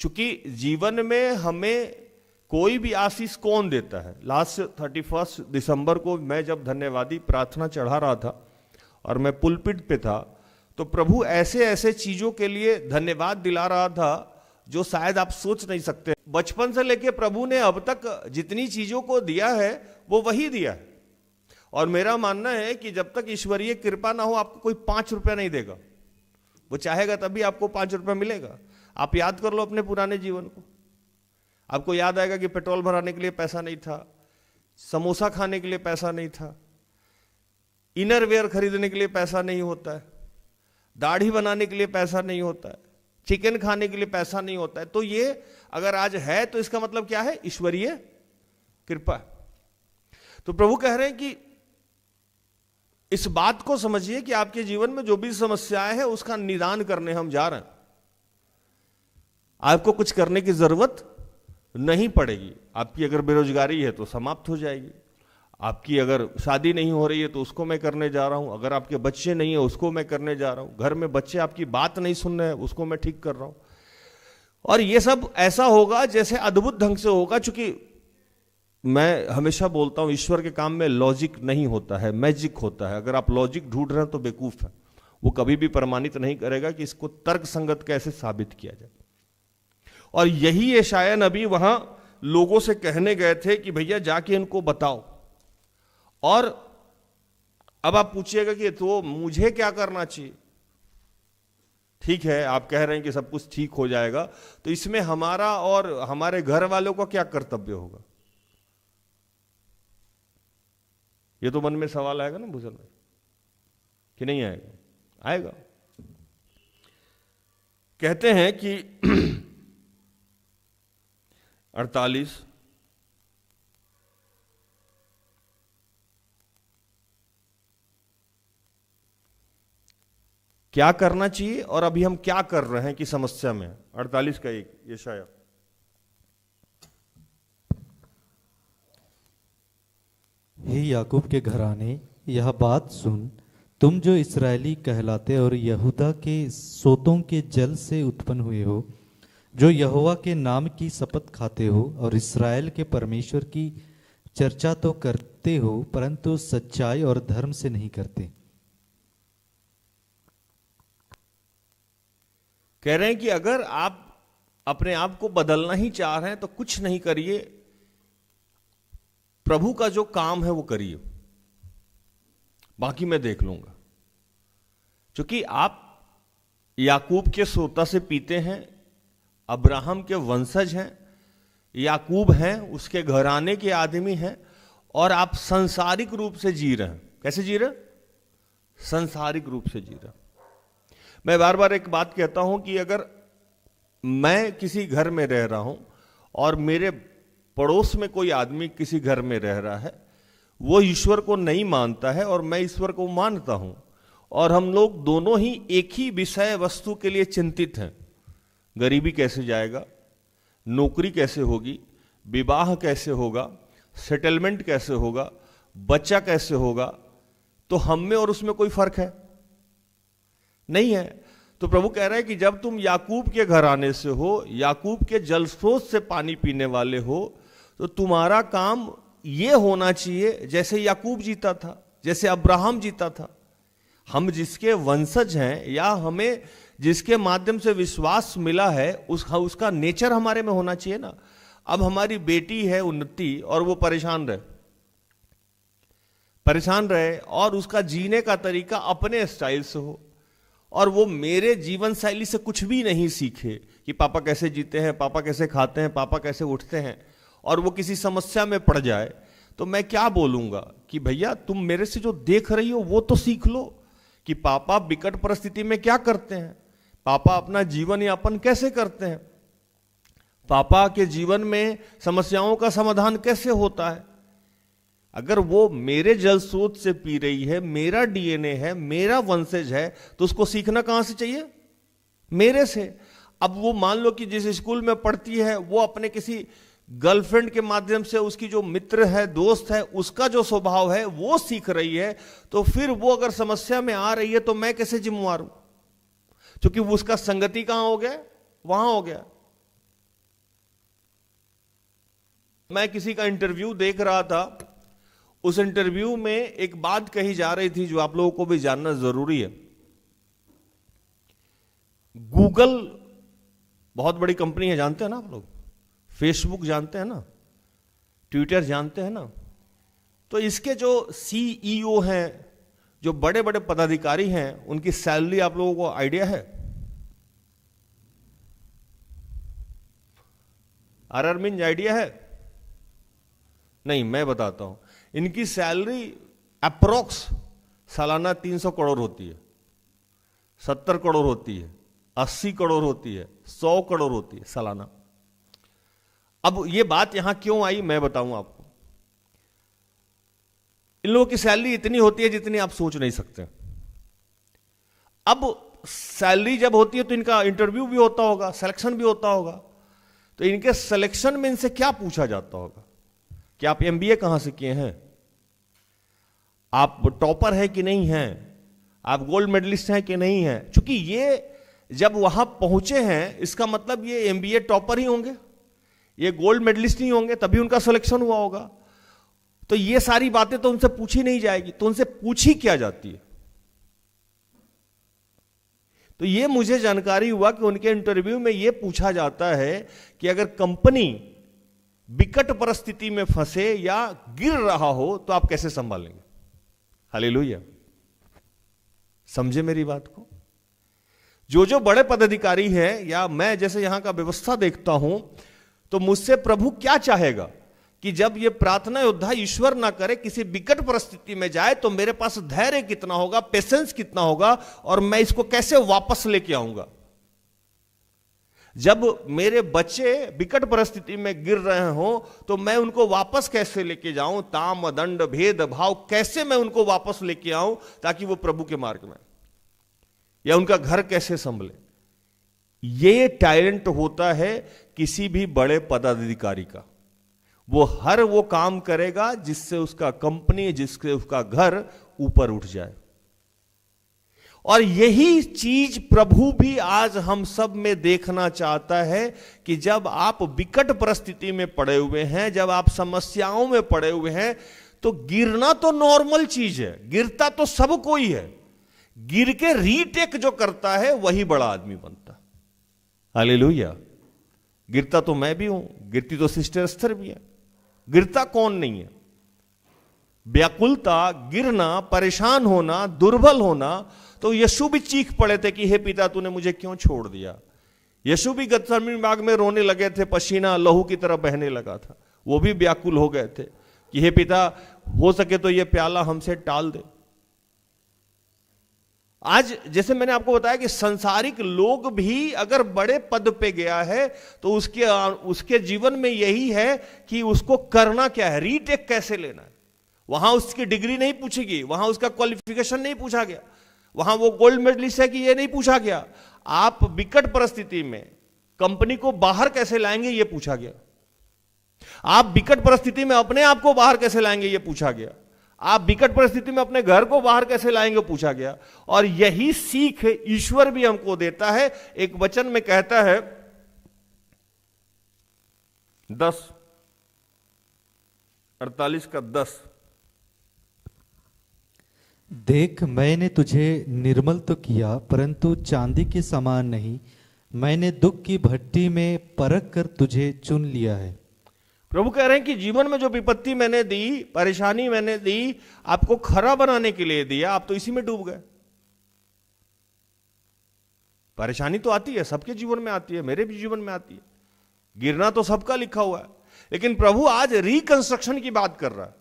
चूंकि जीवन में हमें कोई भी आशीष कौन देता है? लास्ट 31 दिसंबर को मैं जब धन्यवादी प्रार्थना चढ़ा रहा था और मैं पुलपिट पे था, तो प्रभु ऐसे ऐसे चीजों के लिए धन्यवाद दिला रहा था जो शायद आप सोच नहीं सकते। बचपन से लेके प्रभु ने अब तक जितनी चीजों को दिया है वो वही दिया है, और मेरा मानना है कि जब तक ईश्वरीय कृपा ना हो आपको कोई 5 रुपया नहीं देगा। वो चाहेगा तभी आपको 5 रुपया मिलेगा। आप याद कर लो अपने पुराने जीवन को, आपको याद आएगा कि पेट्रोल भराने के लिए पैसा नहीं था, समोसा खाने के लिए पैसा नहीं था, इनर वेयर खरीदने के लिए पैसा नहीं होता है, दाढ़ी बनाने के लिए पैसा नहीं होता है, चिकन खाने के लिए पैसा नहीं होता है। तो ये अगर आज है तो इसका मतलब क्या है? ईश्वरीय कृपा। तो प्रभु कह रहे हैं कि इस बात को समझिए कि आपके जीवन में जो भी समस्याएं हैं उसका निदान करने हम जा रहे हैं। आपको कुछ करने की जरूरत नहीं पड़ेगी। आपकी अगर बेरोजगारी है तो समाप्त हो जाएगी, आपकी अगर शादी नहीं हो रही है तो उसको मैं करने जा रहा हूं, अगर आपके बच्चे नहीं है उसको मैं करने जा रहा हूं, घर में बच्चे आपकी बात नहीं सुन रहे हैं उसको मैं ठीक कर रहा हूं। और ये सब ऐसा होगा जैसे अद्भुत ढंग से होगा, क्योंकि मैं हमेशा बोलता हूं ईश्वर के काम में लॉजिक नहीं होता है, मैजिक होता है। अगर आप लॉजिक ढूंढ रहे हैं तो बेवकूफ है, वो कभी भी प्रमाणित नहीं करेगा कि इसको तर्क संगत कैसे साबित किया जाए। और यही यशायाह नबी वहां लोगों से कहने गए थे कि भैया जाके इनको बताओ। और अब आप पूछिएगा कि तो मुझे क्या करना चाहिए? ठीक है, आप कह रहे हैं कि सब कुछ ठीक हो जाएगा, तो इसमें हमारा और हमारे घर वालों का क्या कर्तव्य होगा? ये तो मन में सवाल आएगा ना भूषण भाई, कि नहीं आएगा? आएगा। कहते हैं कि 48 क्या करना चाहिए और अभी हम क्या कर रहे हैं कि समस्या में। 48 का 1 यशायाह। हे याकूब के घराने, यह बात सुन, तुम जो इस्राएली कहलाते और यहूदा के सोतों के जल से उत्पन्न हुए हो, जो यहोवा के नाम की शपथ खाते हो और इस्राएल के परमेश्वर की चर्चा तो करते हो, परंतु सच्चाई और धर्म से नहीं करते। कह रहे हैं कि अगर आप अपने आप को बदलना ही चाह रहे हैं तो कुछ नहीं करिए, प्रभु का जो काम है वो करिए, बाकी मैं देख लूंगा। क्योंकि आप याकूब के सोता से पीते हैं, अब्राहम के वंशज हैं, याकूब हैं, उसके घराने के आदमी हैं, और आप सांसारिक रूप से जी रहे हैं। कैसे जी रहे? सांसारिक रूप से जी रहे हैं। मैं बार बार एक बात कहता हूं कि अगर मैं किसी घर में रह रहा हूं और मेरे पड़ोस में कोई आदमी किसी घर में रह रहा है, वो ईश्वर को नहीं मानता है और मैं ईश्वर को मानता हूं, और हम लोग दोनों ही एक ही विषय वस्तु के लिए चिंतित हैं, गरीबी कैसे जाएगा, नौकरी कैसे होगी, विवाह कैसे होगा, सेटलमेंट कैसे होगा, बच्चा कैसे होगा, तो हम में और उसमें कोई फर्क है? नहीं है। तो प्रभु कह रहा है कि जब तुम याकूब के घराने से हो, याकूब के जल स्रोत से पानी पीने वाले हो, तो तुम्हारा काम ये होना चाहिए जैसे याकूब जीता था, जैसे अब्राहम जीता था। हम जिसके वंशज हैं या हमें जिसके माध्यम से विश्वास मिला है, उसका नेचर हमारे में होना चाहिए ना। अब हमारी बेटी है उन्नति और वो परेशान रहे और उसका जीने का तरीका अपने स्टाइल से हो, और वो मेरे जीवन शैली से कुछ भी नहीं सीखे कि पापा कैसे जीते हैं, पापा कैसे खाते हैं, पापा कैसे उठते हैं, और वो किसी समस्या में पड़ जाए, तो मैं क्या बोलूंगा कि भैया तुम मेरे से जो देख रही हो वो तो सीख लो कि पापा विकट परिस्थिति में क्या करते हैं, पापा अपना जीवन यापन कैसे करते हैं, पापा के जीवन में समस्याओं का समाधान कैसे होता है। अगर वो मेरे जल स्रोत से पी रही है, मेरा डीएनए है, मेरा वंशज है, तो उसको सीखना कहां से चाहिए? मेरे से। अब वो मान लो कि जिस स्कूल में पढ़ती है वो अपने किसी गर्लफ्रेंड के माध्यम से उसकी जो मित्र है, दोस्त है, उसका जो स्वभाव है वो सीख रही है, तो फिर वो अगर समस्या में आ रही है तो मैं कैसे जिम्मेवार हूं? क्योंकि वो उसका संगति कहां हो गया? वहां हो गया। मैं किसी का इंटरव्यू देख रहा था, उस इंटरव्यू में एक बात कही जा रही थी जो आप लोगों को भी जानना जरूरी है। गूगल बहुत बड़ी कंपनी है, जानते हैं ना आप लोग, फेसबुक जानते हैं ना, ट्विटर जानते हैं ना, तो इसके जो सीईओ हैं, जो बड़े बड़े पदाधिकारी हैं, उनकी सैलरी आप लोगों को आइडिया है? आरआर आइडिया है? नहीं, मैं बताता हूं। इनकी सैलरी अप्रोक्स सालाना 300 करोड़ होती है, 70 करोड़ होती है, 80 करोड़ होती है, 100 करोड़ होती है सालाना। अब ये बात यहां क्यों आई मैं बताऊं आपको। इन लोगों की सैलरी इतनी होती है जितनी आप सोच नहीं सकते। अब सैलरी जब होती है तो इनका इंटरव्यू भी होता होगा, सिलेक्शन भी होता होगा, तो इनके सिलेक्शन में इनसे क्या पूछा जाता होगा कि आप एमबीए कहां से किए हैं, आप टॉपर है कि नहीं हैं, आप गोल्ड मेडलिस्ट हैं कि नहीं हैं। क्योंकि ये जब वहां पहुंचे हैं, इसका मतलब ये एमबीए टॉपर ही होंगे, ये गोल्ड मेडलिस्ट नहीं होंगे, तभी उनका सिलेक्शन हुआ होगा। तो ये सारी बातें तो उनसे पूछी नहीं जाएगी, तो उनसे पूछी क्या जाती है। तो ये मुझे जानकारी हुआ कि उनके इंटरव्यू में ये पूछा जाता है कि अगर कंपनी विकट परिस्थिति में फंसे या गिर रहा हो तो आप कैसे संभालेंगे। हालेलुया, समझे मेरी बात को। जो बड़े पदाधिकारी हैं, या मैं जैसे यहां का व्यवस्था देखता हूं, तो मुझसे प्रभु क्या चाहेगा कि जब ये प्रार्थना योद्धा ईश्वर ना करे किसी विकट परिस्थिति में जाए, तो मेरे पास धैर्य कितना होगा, पेशेंस कितना होगा, और मैं इसको कैसे वापस लेके आऊंगा। जब मेरे बच्चे विकट परिस्थिति में गिर रहे हो तो मैं उनको वापस कैसे लेके जाऊं, ताम दंड भेद भाव कैसे मैं उनको वापस लेके आऊं ताकि वो प्रभु के मार्ग में, या उनका घर कैसे संभले। ये टैलेंट होता है किसी भी बड़े पदाधिकारी का। वो हर वो काम करेगा जिससे उसका कंपनी, जिससे उसका घर ऊपर उठ जाए। और यही चीज प्रभु भी आज हम सब में देखना चाहता है कि जब आप विकट परिस्थिति में पड़े हुए हैं, जब आप समस्याओं में पड़े हुए हैं, तो गिरना तो नॉर्मल चीज है, गिरता तो सब कोई है। गिर के रीटेक जो करता है वही बड़ा आदमी बनता है। हालेलुया। गिरता तो मैं भी हूं, गिरती तो सिस्टर एस्थर भी है, गिरता कौन नहीं है। व्याकुलता, गिरना, परेशान होना, दुर्बल होना, तो यीशु भी चीख पड़े थे कि हे पिता तूने मुझे क्यों छोड़ दिया। यीशु भी गतसमनी बाग में रोने लगे थे, पसीना लहू की तरह बहने लगा था। वो भी व्याकुल हो गए थे कि हे पिता हो सके तो ये प्याला हमसे टाल दे। आज जैसे मैंने आपको बताया कि संसारिक लोग भी अगर बड़े पद पे गया है तो उसके जीवन में यही है कि उसको करना क्या है, रीटेक कैसे लेना है। वहां उसकी डिग्री नहीं पूछेगी, वहां उसका क्वालिफिकेशन नहीं पूछा गया, वहां वो गोल्ड मेडलिस्ट है कि ये नहीं पूछा गया। आप विकट परिस्थिति में कंपनी को बाहर कैसे लाएंगे ये पूछा गया। आप विकट परिस्थिति में अपने आप को बाहर कैसे लाएंगे ये पूछा गया। आप विकट परिस्थिति में अपने घर को बाहर कैसे लाएंगे पूछा गया। और यही सीख ईश्वर भी हमको देता है। एक वचन में कहता है 10:48 देख मैंने तुझे निर्मल तो किया परंतु चांदी के समान नहीं, मैंने दुख की भट्टी में परख कर तुझे चुन लिया है। प्रभु कह रहे हैं कि जीवन में जो विपत्ति मैंने दी, परेशानी मैंने दी, आपको खरा बनाने के लिए दिया, आप तो इसी में डूब गए। परेशानी तो आती है, सबके जीवन में आती है, मेरे भी जीवन में आती है, गिरना तो सबका लिखा हुआ है। लेकिन प्रभु आज रिकंस्ट्रक्शन की बात कर रहा है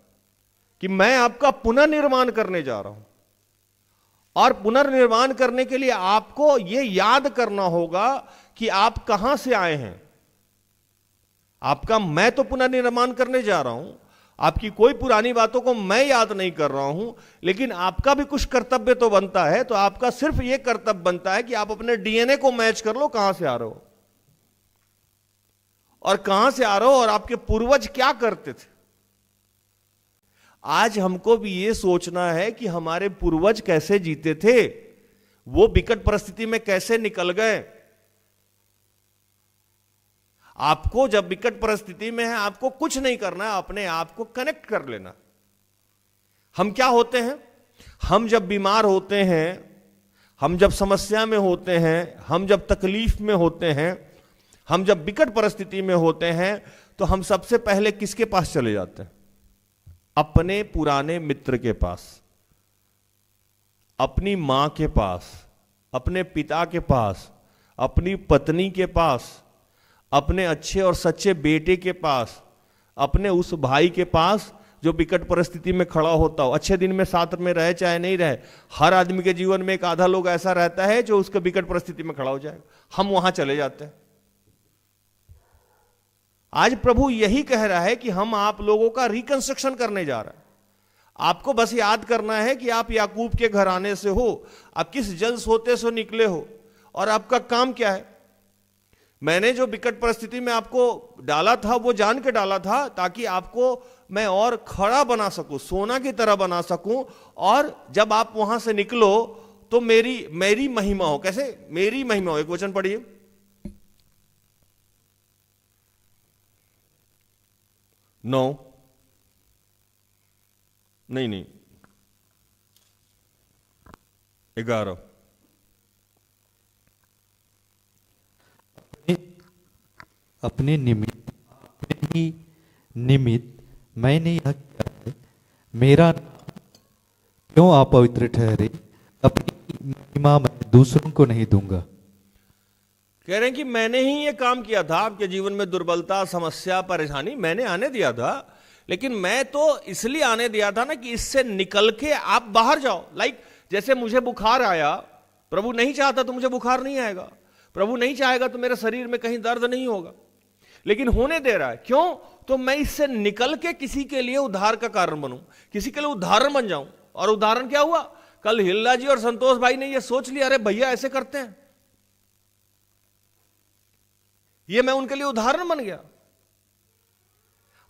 कि मैं आपका पुनर्निर्माण करने जा रहा हूं। और पुनर्निर्माण करने के लिए आपको यह याद करना होगा कि आप कहां से आए हैं। आपका मैं तो पुनर्निर्माण करने जा रहा हूं, आपकी कोई पुरानी बातों को मैं याद नहीं कर रहा हूं, लेकिन आपका भी कुछ कर्तव्य तो बनता है। तो आपका सिर्फ यह कर्तव्य बनता है कि आप अपने डीएनए को मैच कर लो, कहां से आ रहे हो और कहां से आ रहे हो और आपके पूर्वज क्या करते थे। आज हमको भी यह सोचना है कि हमारे पूर्वज कैसे जीते थे, वो विकट परिस्थिति में कैसे निकल गए। आपको जब विकट परिस्थिति में है, आपको कुछ नहीं करना है, अपने आप को कनेक्ट कर लेना। हम क्या होते हैं, हम जब बीमार होते हैं, हम जब समस्या में होते हैं, हम जब तकलीफ में होते हैं, हम जब विकट परिस्थिति में होते हैं, तो हम सबसे पहले किसके पास चले जाते हैं? अपने पुराने मित्र के पास, अपनी मां के पास, अपने पिता के पास, अपनी पत्नी के पास, अपने अच्छे और सच्चे बेटे के पास, अपने उस भाई के पास जो विकट परिस्थिति में खड़ा होता हो। अच्छे दिन में साथ में रहे चाहे नहीं रहे, हर आदमी के जीवन में एक आधा लोग ऐसा रहता है जो उसके विकट परिस्थिति में खड़ा हो जाएगा। हम वहां चले जाते हैं। आज प्रभु यही कह रहा है कि हम आप लोगों का रिकंस्ट्रक्शन करने जा रहा है। आपको बस याद करना है कि आप याकूब के घराने से हो, आप किस जल सोते से निकले हो और आपका काम क्या है। मैंने जो विकट परिस्थिति में आपको डाला था वो जान के डाला था ताकि आपको मैं और खड़ा बना सकूं, सोना की तरह बना सकूं, और जब आप वहां से निकलो तो मेरी महिमा हो। कैसे मेरी महिमा हो? एक वचन पढ़िए। नहीं 11। अपने ही निमित्त मैंने यह किया है, मेरा क्यों अपवित्र ठहरे, अपनी महिमा मैं दूसरों को नहीं दूंगा। कह रहे हैं कि मैंने ही ये काम किया था। आपके जीवन में दुर्बलता, समस्या, परेशानी मैंने आने दिया था, लेकिन मैं तो इसलिए आने दिया था ना कि इससे निकल के आप बाहर जाओ। लाइक जैसे मुझे बुखार आया, प्रभु नहीं चाहता तो मुझे बुखार नहीं आएगा, प्रभु नहीं चाहेगा तो मेरे शरीर में कहीं दर्द नहीं होगा, लेकिन होने दे रहा है। क्यों? तो मैं इससे निकल के किसी के लिए उद्धार का कारण बनूं, किसी के लिए उदाहरण बन जाऊं। और उदाहरण क्या हुआ? कल हिल्ला जी और संतोष भाई ने ये सोच लिया, अरे भैया ऐसे करते हैं, ये मैं उनके लिए उदाहरण बन गया।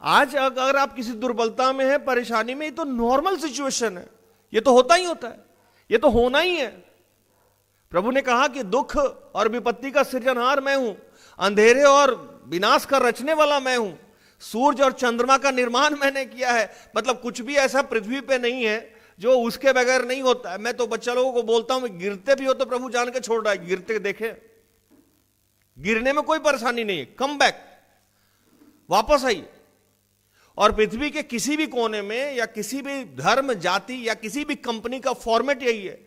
आज अगर आप किसी दुर्बलता में हैं, परेशानी में, ये तो नॉर्मल सिचुएशन है, ये तो होता ही होता है, ये तो होना ही है। प्रभु ने कहा कि दुख और विपत्ति का सृजनहार मैं हूं, अंधेरे और विनाश का रचने वाला मैं हूं, सूरज और चंद्रमा का निर्माण मैंने किया है। मतलब कुछ भी ऐसा पृथ्वी पे नहीं है जो उसके बगैर नहीं होता है। मैं तो बच्चा लोगों को बोलता हूं, गिरते भी हो तो प्रभु जान के छोड़ रहा है, गिरते देखे, गिरने में कोई परेशानी नहीं है, कम बैक, वापस आइए। और पृथ्वी के किसी भी कोने में या किसी भी धर्म, जाति या किसी भी कंपनी का फॉर्मेट यही है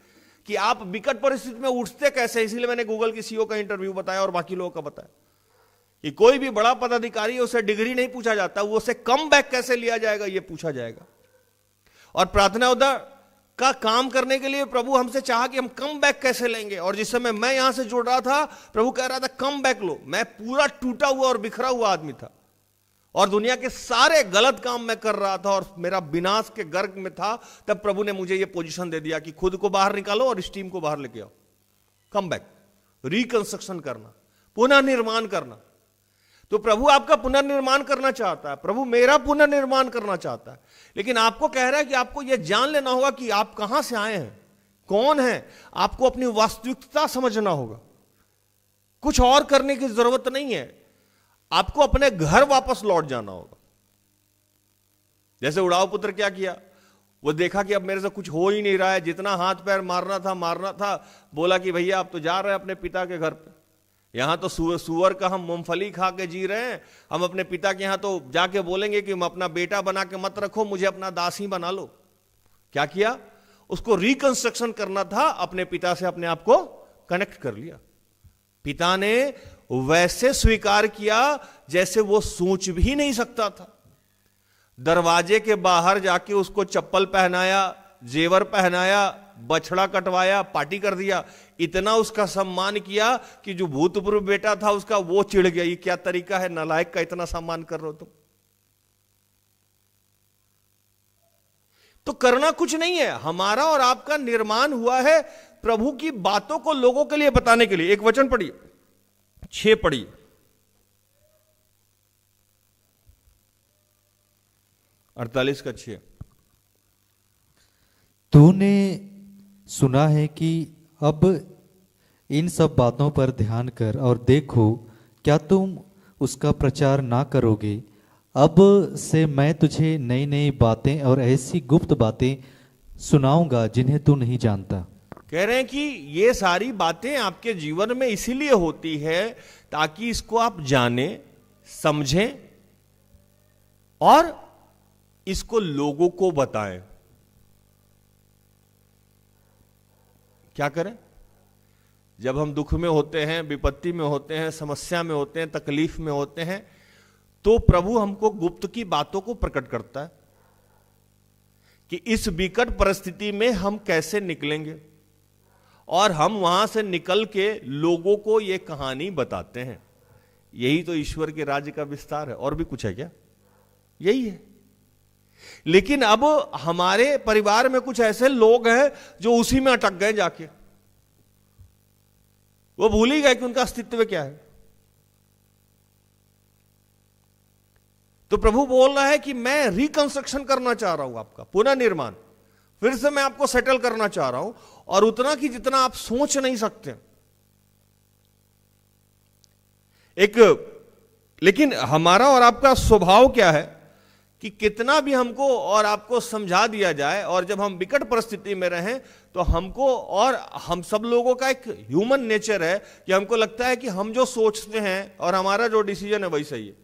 कि आप विकट परिस्थिति में उठते कैसे। इसीलिए मैंने गूगल की सीईओ का इंटरव्यू बताया और बाकी लोगों का बताया कि कोई भी बड़ा पदाधिकारी है, उसे डिग्री नहीं पूछा जाता, वो उसे कम बैक कैसे लिया जाएगा ये पूछा जाएगा। और प्रार्थना उद्धार का काम करने के लिए प्रभु हमसे चाहा कि हम कम बैक कैसे लेंगे। और जिस समय मैं यहां से जुड़ रहा था, प्रभु कह रहा था कम बैक लो। मैं पूरा टूटा हुआ और बिखरा हुआ आदमी था और दुनिया के सारे गलत काम मैं कर रहा था और मेरा विनाश के गर्भ में था। तब प्रभु ने मुझे यह पोजीशन दे दिया कि खुद को बाहर निकालो और इस टीम को बाहर लेके आओ। कम बैक, रिकंस्ट्रक्शन करना, पुनर्निर्माण करना। तो प्रभु आपका पुनर्निर्माण करना चाहता है, प्रभु मेरा पुनर्निर्माण करना चाहता है, लेकिन आपको कह रहा है कि आपको यह जान लेना होगा कि आप कहां से आए हैं, कौन है। आपको अपनी वास्तविकता समझना होगा, कुछ और करने की जरूरत नहीं है। आपको अपने घर वापस लौट जाना होगा। जैसे उड़ाव पुत्र क्या किया, वो देखा कि अब मेरे से कुछ हो ही नहीं रहा है, जितना हाथ पैर मारना था, बोला कि भैया आप तो जा रहे हैं अपने पिता के घर पे, यहां तो सुअर का हम मूंगफली खा के जी रहे हैं, हम अपने पिता के यहां तो जाके बोलेंगे कि हम अपना बेटा बना के मत रखो, मुझे अपना दासी बना लो। क्या किया? उसको रिकंस्ट्रक्शन करना था, अपने पिता से अपने आप को कनेक्ट कर लिया। पिता ने वैसे स्वीकार किया जैसे वो सोच भी नहीं सकता था। दरवाजे के बाहर जाके उसको चप्पल पहनाया, जेवर पहनाया, बछड़ा कटवाया, पार्टी कर दिया, इतना उसका सम्मान किया कि जो भूतपूर्व बेटा था उसका वो चिढ़ गया, ये क्या तरीका है, नालायक का इतना सम्मान कर रहे हो तुम। तो करना कुछ नहीं है, हमारा और आपका निर्माण हुआ है प्रभु की बातों को लोगों के लिए बताने के लिए। एक वचन पढ़िए, 6 पढ़िए, 48 का 6। तूने सुना है कि अब इन सब बातों पर ध्यान कर और देखो क्या तुम उसका प्रचार ना करोगे। अब से मैं तुझे नई नई बातें और ऐसी गुप्त बातें सुनाऊंगा जिन्हें तू नहीं जानता। कह रहे हैं कि ये सारी बातें आपके जीवन में इसीलिए होती है ताकि इसको आप जानें, समझें और इसको लोगों को बताएं। क्या करें? जब हम दुख में होते हैं, विपत्ति में होते हैं, समस्या में होते हैं, तकलीफ में होते हैं, तो प्रभु हमको गुप्त की बातों को प्रकट करता है कि इस विकट परिस्थिति में हम कैसे निकलेंगे, और हम वहां से निकल के लोगों को यह कहानी बताते हैं। यही तो ईश्वर के राज्य का विस्तार है। और भी कुछ है क्या? यही है। लेकिन अब हमारे परिवार में कुछ ऐसे लोग हैं जो उसी में अटक गए, जाके वो भूल ही गए कि उनका अस्तित्व क्या है। तो प्रभु बोल रहा है कि मैं रिकंस्ट्रक्शन करना चाह रहा हूं, आपका पुनर्निर्माण, फिर से मैं आपको सेटल करना चाह रहा हूं, और उतना कि जितना आप सोच नहीं सकते। लेकिन हमारा और आपका स्वभाव क्या है कि कितना भी हमको और आपको समझा दिया जाए, और जब हम विकट परिस्थिति में रहें तो हमको, और हम सब लोगों का एक ह्यूमन नेचर है कि हमको लगता है कि हम जो सोचते हैं और हमारा जो डिसीजन है वही सही है।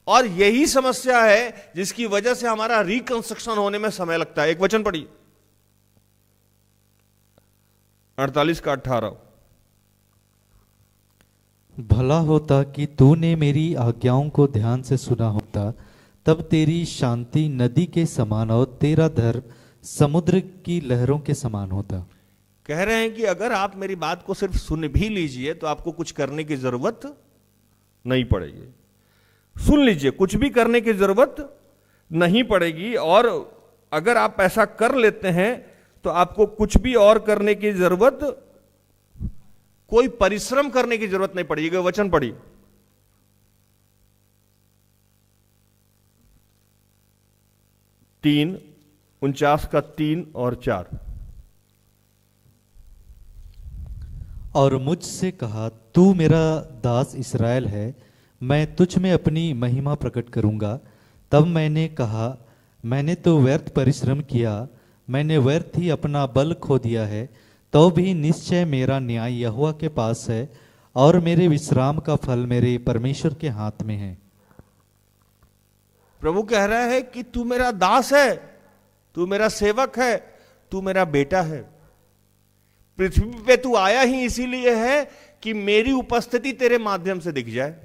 और यही समस्या है जिसकी वजह से हमारा रिकंस्ट्रक्शन होने में समय लगता है। एक वचन पढ़िए, 48 का 18। भला होता कि तूने मेरी आज्ञाओं को ध्यान से सुना होता, तब तेरी शांति नदी के समान और तेरा धर्म समुद्र की लहरों के समान होता। कह रहे हैं कि अगर आप मेरी बात को सिर्फ सुन भी लीजिए तो आपको कुछ करने की जरूरत नहीं पड़ेगी। सुन लीजिए, कुछ भी करने की जरूरत नहीं पड़ेगी, और अगर आप ऐसा कर लेते हैं तो आपको कुछ भी और करने की जरूरत, कोई परिश्रम करने की जरूरत नहीं पड़ेगी। वचन पढ़िए, 49 का 3 और 4। और मुझसे कहा, तू मेरा दास इस्राएल है, मैं तुझ में अपनी महिमा प्रकट करूंगा। तब मैंने कहा, मैंने तो व्यर्थ परिश्रम किया, मैंने व्यर्थ ही अपना बल खो दिया है। तो भी निश्चय मेरा न्याय यहोवा के पास है, और मेरे विश्राम का फल मेरे परमेश्वर के हाथ में है। प्रभु कह रहा है कि तू मेरा दास है, तू मेरा सेवक है, तू मेरा बेटा है। पृथ्वी पे तू आया ही इसीलिए है कि मेरी उपस्थिति तेरे माध्यम से दिख जाए,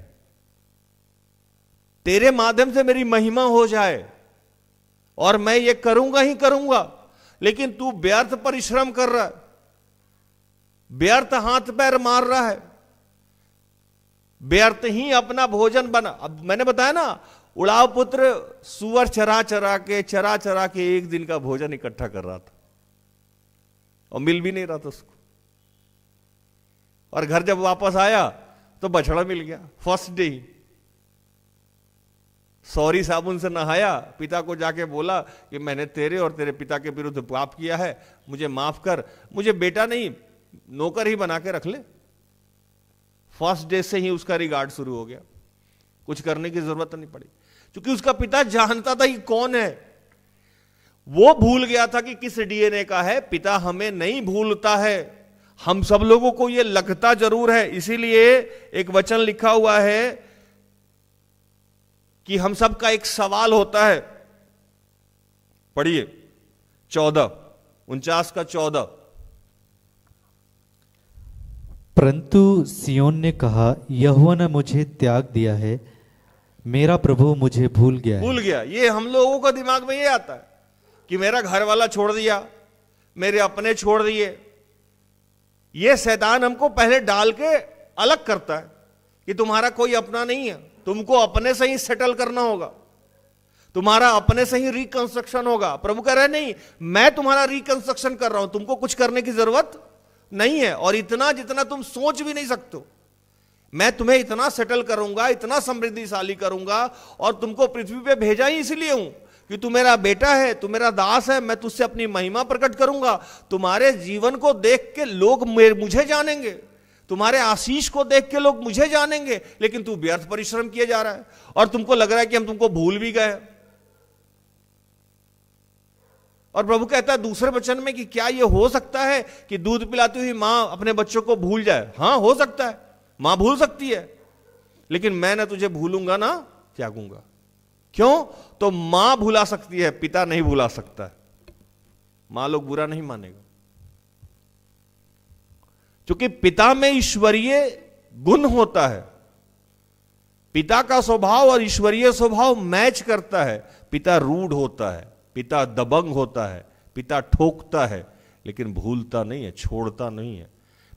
तेरे माध्यम से मेरी महिमा हो जाए, और मैं ये करूंगा ही करूंगा। लेकिन तू व्यर्थ परिश्रम कर रहा है, व्यर्थ हाथ पैर मार रहा है, व्यर्थ ही अपना भोजन बना। अब मैंने बताया ना, उड़ाव पुत्र सुअर चरा चरा के एक दिन का भोजन इकट्ठा कर रहा था, और मिल भी नहीं रहा था उसको। और घर जब वापस आया तो बछड़ा मिल गया फर्स्ट डे ही। सॉरी साबुन से नहाया, पिता को जाके बोला कि मैंने तेरे और तेरे पिता के विरुद्ध पाप किया है, मुझे माफ कर, मुझे बेटा नहीं नौकर ही बना के रख ले। फर्स्ट डे से ही उसका रिगार्ड शुरू हो गया, कुछ करने की जरूरत नहीं पड़ी, क्योंकि उसका पिता जानता था कि कौन है। वो भूल गया था कि किस डीएनए का है। पिता हमें नहीं भूलता है, हम सब लोगों को यह लगता जरूर है। इसीलिए एक वचन लिखा हुआ है कि हम सब का एक सवाल होता है। पढ़िए 49 का 14। परंतु सियोन ने कहा, यहोवा ने मुझे त्याग दिया है, मेरा प्रभु मुझे भूल गया है। भूल गया, ये हम लोगों का दिमाग में ये आता है कि मेरा घर वाला छोड़ दिया, मेरे अपने छोड़ दिए। ये शैतान हमको पहले डाल के अलग करता है कि तुम्हारा कोई अपना नहीं है, तुमको अपने से ही सेटल करना होगा, तुम्हारा अपने से ही रिकंस्ट्रक्शन होगा। प्रभु कह रहे नहीं, मैं तुम्हारा रिकंस्ट्रक्शन कर रहा हूं, तुमको कुछ करने की जरूरत नहीं है, और इतना जितना तुम सोच भी नहीं सकते हो। मैं तुम्हें इतना सेटल करूंगा, इतना समृद्धिशाली करूंगा, और तुमको पृथ्वी पे भेजा ही इसलिए हूं कि तू मेरा बेटा है, तू मेरा दास है, मैं तुझसे अपनी महिमा प्रकट करूंगा। तुम्हारे जीवन को देख के लोग मुझे जानेंगे, तुम्हारे आशीष को देख के लोग मुझे जानेंगे। लेकिन तू व्यर्थ परिश्रम किए जा रहा है, और तुमको लग रहा है कि हम तुमको भूल भी गए। और प्रभु कहता है दूसरे वचन में कि क्या यह हो सकता है कि दूध पिलाती हुई मां अपने बच्चों को भूल जाए? हां, हो सकता है, मां भूल सकती है, लेकिन मैं ना तुझे भूलूंगा ना त्यागूंगा। क्यों? तो मां भुला सकती है, पिता नहीं भुला सकता है। मां लोग बुरा नहीं मानेगा, क्योंकि पिता में ईश्वरीय गुण होता है। पिता का स्वभाव और ईश्वरीय स्वभाव मैच करता है। पिता रूढ़ होता है, पिता दबंग होता है, पिता ठोकता है, लेकिन भूलता नहीं है, छोड़ता नहीं है।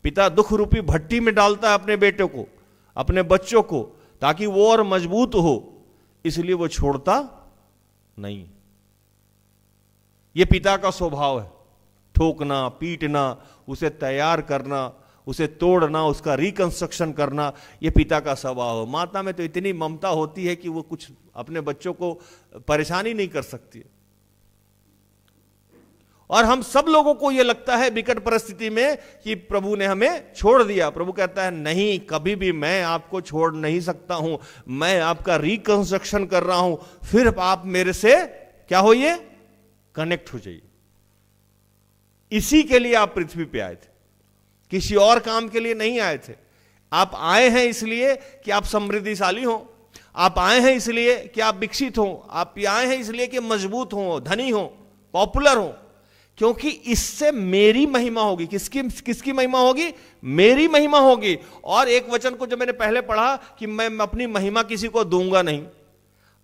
पिता दुख रूपी भट्टी में डालता है अपने बेटे को, अपने बच्चों को, ताकि वो और मजबूत हो, इसलिए वो छोड़ता नहीं। ये पिता का स्वभाव है, ठोकना, पीटना, उसे तैयार करना, उसे तोड़ना, उसका रिकंस्ट्रक्शन करना, ये पिता का स्वभाव है। माता में तो इतनी ममता होती है कि वो कुछ अपने बच्चों को परेशानी नहीं कर सकती। और हम सब लोगों को यह लगता है विकट परिस्थिति में कि प्रभु ने हमें छोड़ दिया। प्रभु कहता है नहीं, कभी भी मैं आपको छोड़ नहीं सकता हूं, मैं आपका रिकंस्ट्रक्शन कर रहा हूं, फिर आप मेरे से क्या होइए, कनेक्ट हो जाइए। इसी के लिए आप पृथ्वी पे आए थे, किसी और काम के लिए नहीं आए थे। आप आए हैं इसलिए कि आप समृद्धिशाली हो, आप आए हैं इसलिए कि आप विकसित हो, आप आए हैं इसलिए कि मजबूत हो, धनी हो, पॉपुलर हो, क्योंकि इससे मेरी महिमा होगी। किसकी महिमा होगी? मेरी महिमा होगी। और एक वचन को जो मैंने पहले पढ़ा कि मैं अपनी महिमा किसी को दूंगा नहीं।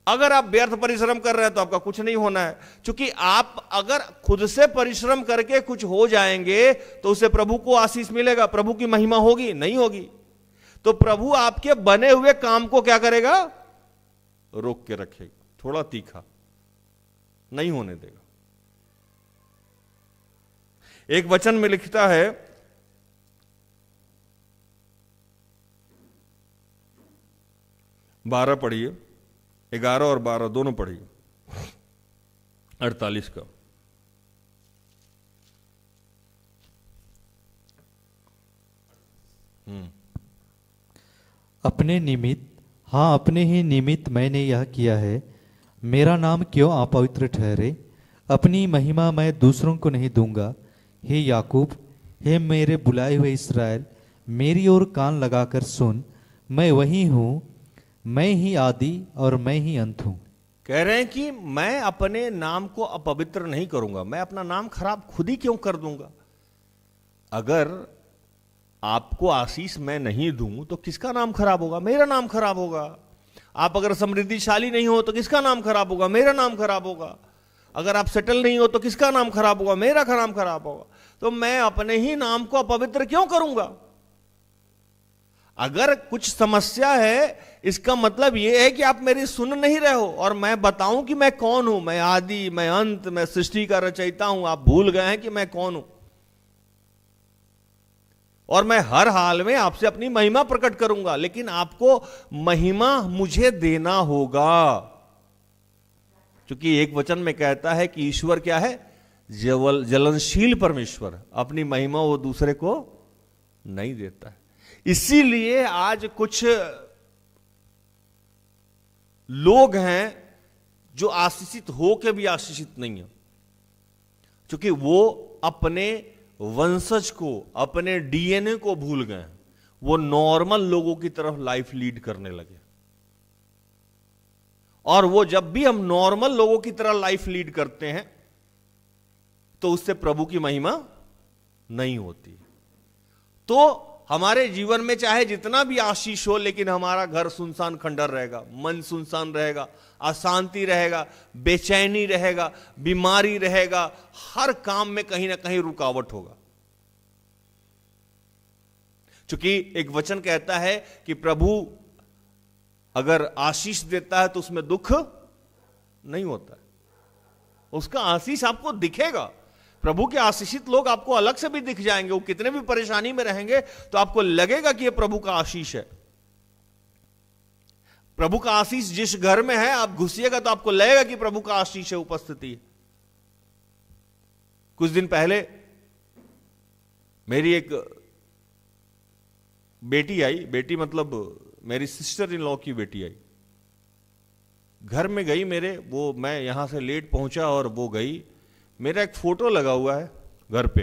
अगर आप व्यर्थ परिश्रम कर रहे हैं तो आपका कुछ नहीं होना है, क्योंकि आप अगर खुद से परिश्रम करके कुछ हो जाएंगे तो उससे प्रभु को आशीष मिलेगा, प्रभु की महिमा होगी? नहीं होगी। तो प्रभु आपके बने हुए काम को क्या करेगा? रोक के रखेगा, थोड़ा तीखा नहीं होने देगा। एक वचन में लिखता है, बारह पढ़िए, 11 और 12 दोनों पढ़िए, 48 का। अपने निमित्त, हाँ अपने ही निमित्त मैंने यह किया है, मेरा नाम क्यों अपवित्र ठहरे? अपनी महिमा मैं दूसरों को नहीं दूंगा। हे याकूब, हे मेरे बुलाए हुए इस्राएल, मेरी ओर कान लगाकर सुन, मैं वही हूं, मैं ही आदि और मैं ही अंत हूं। कह रहे हैं कि मैं अपने नाम को अपवित्र नहीं करूंगा, मैं अपना नाम खराब खुद ही क्यों कर दूंगा? अगर आपको आशीष मैं नहीं दूं तो किसका नाम खराब होगा? मेरा नाम खराब होगा। आप अगर समृद्धिशाली नहीं हो तो किसका नाम खराब होगा? मेरा नाम खराब होगा। अगर आप सेटल नहीं हो तो किसका नाम खराब होगा? मेरा नाम खराब होगा। तो मैं अपने ही नाम को अपवित्र क्यों करूंगा? अगर कुछ समस्या है, इसका मतलब यह है कि आप मेरी सुन नहीं रहे हो। और मैं बताऊं कि मैं कौन हूं, मैं आदि, मैं अंत, मैं सृष्टि का रचयिता हूं, आप भूल गए हैं कि मैं कौन हूं। और मैं हर हाल में आपसे अपनी महिमा प्रकट करूंगा, लेकिन आपको महिमा मुझे देना होगा। क्योंकि एक वचन में कहता है कि ईश्वर क्या है? जलनशील परमेश्वर। अपनी महिमा वो दूसरे को नहीं देता है। इसीलिए आज कुछ लोग हैं जो आशीषित हो के भी आशीषित नहीं है, क्योंकि वो अपने वंशज को, अपने डीएनए को भूल गए। वो नॉर्मल लोगों की तरफ लाइफ लीड करने लगे। और वो जब भी हम नॉर्मल लोगों की तरह लाइफ लीड करते हैं तो उससे प्रभु की महिमा नहीं होती। तो हमारे जीवन में चाहे जितना भी आशीष हो, लेकिन हमारा घर सुनसान खंडर रहेगा, मन सुनसान रहेगा, अशांति रहेगा, बेचैनी रहेगा, बीमारी रहेगा, हर काम में कहीं ना कहीं रुकावट होगा। क्योंकि एक वचन कहता है कि प्रभु अगर आशीष देता है तो उसमें दुख नहीं होता है, उसका आशीष आपको दिखेगा। प्रभु के आशीषित लोग आपको अलग से भी दिख जाएंगे। वो कितने भी परेशानी में रहेंगे तो आपको लगेगा कि ये प्रभु का आशीष है। प्रभु का आशीष जिस घर में है, आप घुसिएगा तो आपको लगेगा कि प्रभु का आशीष है, उपस्थिति। कुछ दिन पहले मेरी एक बेटी आई, बेटी मतलब मेरी सिस्टर इन लॉ की बेटी आई, घर में गई मेरे। वो मैं यहां से लेट पहुंचा और वो गई। मेरा एक फोटो लगा हुआ है घर पे,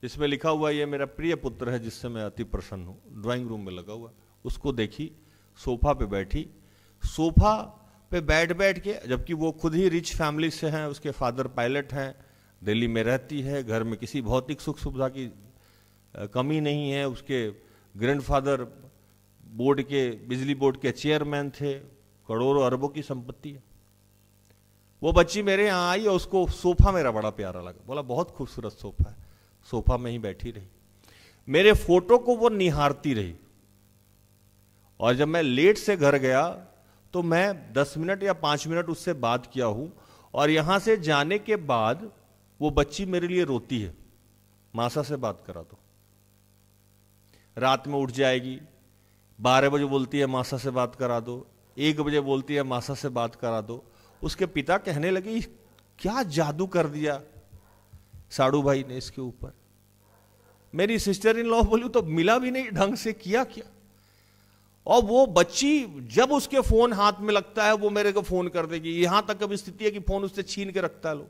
जिसमें लिखा हुआ है ये मेरा प्रिय पुत्र है जिससे मैं अति प्रसन्न हूं। ड्राइंग रूम में लगा हुआ। उसको देखी, सोफा पे बैठी, सोफा पे बैठ के, जबकि वो खुद ही रिच फैमिली से हैं, उसके फादर पायलट हैं, दिल्ली में रहती है, घर में किसी भौतिक सुख सुविधा की कमी नहीं है। उसके ग्रैंडफादर बोर्ड के, बिजली बोर्ड के चेयरमैन थे, करोड़ों अरबों की संपत्ति है। वो बच्ची मेरे यहाँ आई और उसको सोफा मेरा बड़ा प्यारा लगा। बोला बहुत खूबसूरत सोफा है। सोफा में ही बैठी रही, मेरे फोटो को वो निहारती रही। और जब मैं लेट से घर गया तो मैं 10 मिनट या 5 मिनट उससे बात किया हूं। और यहां से जाने के बाद वो बच्ची मेरे लिए रोती है, मासा से बात करा दो। रात में उठ जाएगी, 12 बजे बोलती है मासा से बात करा दो, 1 बजे बोलती है मासा से बात करा दो। उसके पिता कहने लगे क्या जादू कर दिया साड़ू भाई ने इसके ऊपर। मेरी सिस्टर इन लॉ बोली तो मिला भी नहीं ढंग से, किया क्या। और वो बच्ची जब उसके फोन हाथ में लगता है वो मेरे को फोन कर देगी, यहां तक अब स्थिति है कि फोन उससे छीन के रखता है लोग।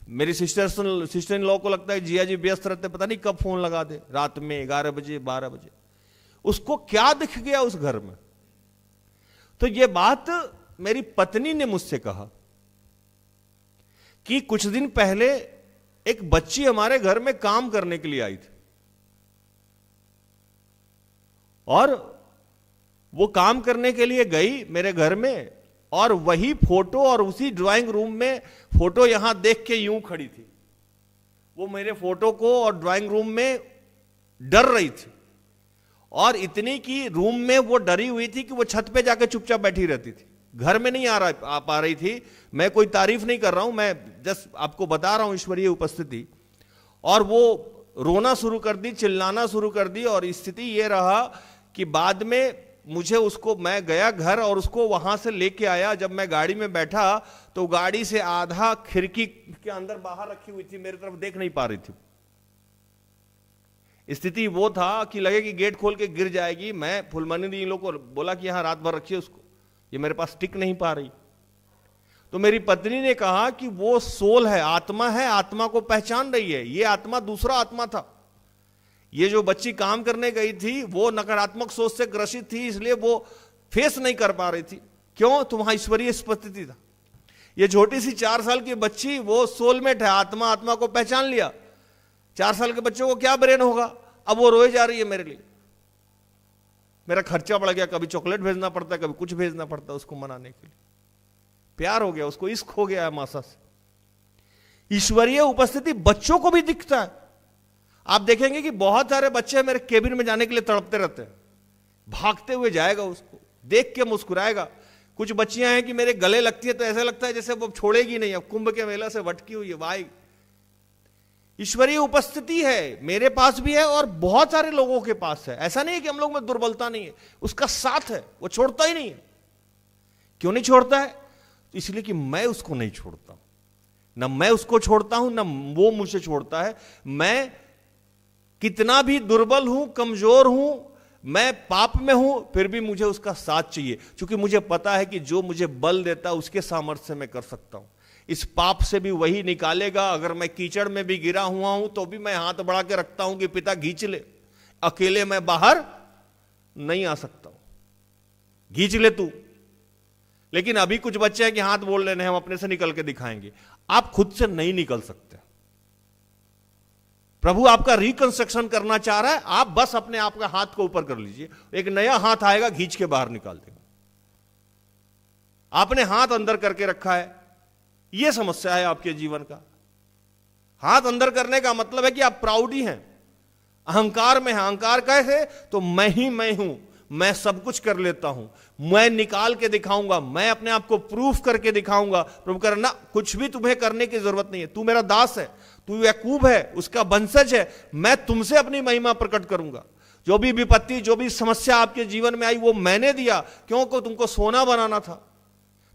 मेरी सिस्टर इन लॉ को लगता है जिया जी व्यस्त रहते, पता नहीं कब फोन लगा दे, रात में 11 बजे 12 बजे। उसको क्या दिख गया उस घर में। तो ये बात मेरी पत्नी ने मुझसे कहा कि कुछ दिन पहले एक बच्ची हमारे घर में काम करने के लिए आई थी, और वो काम करने के लिए गई मेरे घर में, और वही फोटो और उसी ड्राइंग रूम में फोटो यहां देख के यूं खड़ी थी। वो मेरे फोटो को और ड्राइंग रूम में डर रही थी, और इतनी की रूम में वो डरी हुई थी कि वो छत पे जाके चुपचाप बैठी रहती थी, घर में नहीं आ पा रही थी। मैं कोई तारीफ नहीं कर रहा हूं, मैं जस्ट आपको बता रहा हूं ईश्वरीय उपस्थिति। और वो रोना शुरू कर दी, चिल्लाना शुरू कर दी, और स्थिति ये रहा कि बाद में मुझे उसको, मैं गया घर और उसको वहां से लेके आया। जब मैं गाड़ी में बैठा तो गाड़ी से आधा खिड़की के अंदर बाहर रखी हुई थी, मेरी तरफ देख नहीं पा रही थी। स्थिति वो था कि लगे कि गेट खोल के गिर जाएगी। मैं फुलमनी दी लोग को बोला कि यहां रात भर रखिए उसको, ये मेरे पास टिक नहीं पा रही। तो मेरी पत्नी ने कहा कि वो सोल है, आत्मा को पहचान रही है। ये आत्मा दूसरा आत्मा था। ये जो बच्ची काम करने गई थी वो नकारात्मक सोच से ग्रसित थी, इसलिए वो फेस नहीं कर पा रही थी। क्यों? तो वहां ईश्वरीय उपस्थिति था। ये छोटी सी 4 साल की बच्ची, वो सोलमेट है, आत्मा को पहचान लिया। 4 साल के बच्चों को क्या ब्रेन होगा। अब वो रोए जा रही है मेरे लिए, मेरा खर्चा बढ़ गया, कभी चॉकलेट भेजना पड़ता है, कभी कुछ भेजना पड़ता है उसको मनाने के लिए। प्यार हो गया उसको, इश्क हो गया है मासा से। ईश्वरीय उपस्थिति बच्चों को भी दिखता है। आप देखेंगे कि बहुत सारे बच्चे मेरे केबिन में जाने के लिए तड़पते रहते हैं, भागते हुए जाएगा, उसको देख के मुस्कुराएगा। कुछ बच्चियां हैं कि मेरे गले लगती है तो ऐसा लगता है जैसे वो छोड़ेगी नहीं, अब कुंभ के मेला से भटकी हुई है। भाई ईश्वरीय उपस्थिति है, मेरे पास भी है और बहुत सारे लोगों के पास है। ऐसा नहीं है कि हम लोग में दुर्बलता नहीं है, उसका साथ है, वो छोड़ता ही नहीं है। क्यों नहीं छोड़ता है? इसलिए कि मैं उसको नहीं छोड़ता, ना मैं उसको छोड़ता हूं, ना वो मुझे छोड़ता है। मैं कितना भी दुर्बल हूं, कमजोर हूं, मैं पाप में हूं, फिर भी मुझे उसका साथ चाहिए, क्योंकि मुझे पता है कि जो मुझे बल देता है उसके सामर्थ्य से मैं कर सकता हूं। इस पाप से भी वही निकालेगा। अगर मैं कीचड़ में भी गिरा हुआ हूं तो भी मैं हाथ बढ़ा के रखता हूं कि पिता खींच ले, अकेले मैं बाहर नहीं आ सकता हूं, खींच ले तू। लेकिन अभी कुछ बच्चे हैं कि हाथ बोल लेने हम अपने से निकल के दिखाएंगे। आप खुद से नहीं निकल सकते। प्रभु आपका रिकंस्ट्रक्शन करना चाह रहा है, आप बस अपने आप का हाथ को ऊपर कर लीजिए, एक नया हाथ आएगा, खींच के बाहर निकाल देगा। आपने हाथ अंदर करके रखा है, यह समस्या है आपके जीवन का। हाथ अंदर करने का मतलब है कि आप प्राउडी हैं, अहंकार में हैं। अहंकार कैसे? तो मैं ही मैं हूं, मैं सब कुछ कर लेता हूं, मैं निकाल के दिखाऊंगा, मैं अपने आप को प्रूफ करके दिखाऊंगा। प्रभु करना, कुछ भी तुम्हें करने की जरूरत नहीं है, तू मेरा दास है, तू याकूब है, उसका वंशज है, मैं तुमसे अपनी महिमा प्रकट करूंगा। जो भी विपत्ति, जो भी समस्या आपके जीवन में आई वो मैंने दिया, क्योंकि तुमको सोना बनाना था,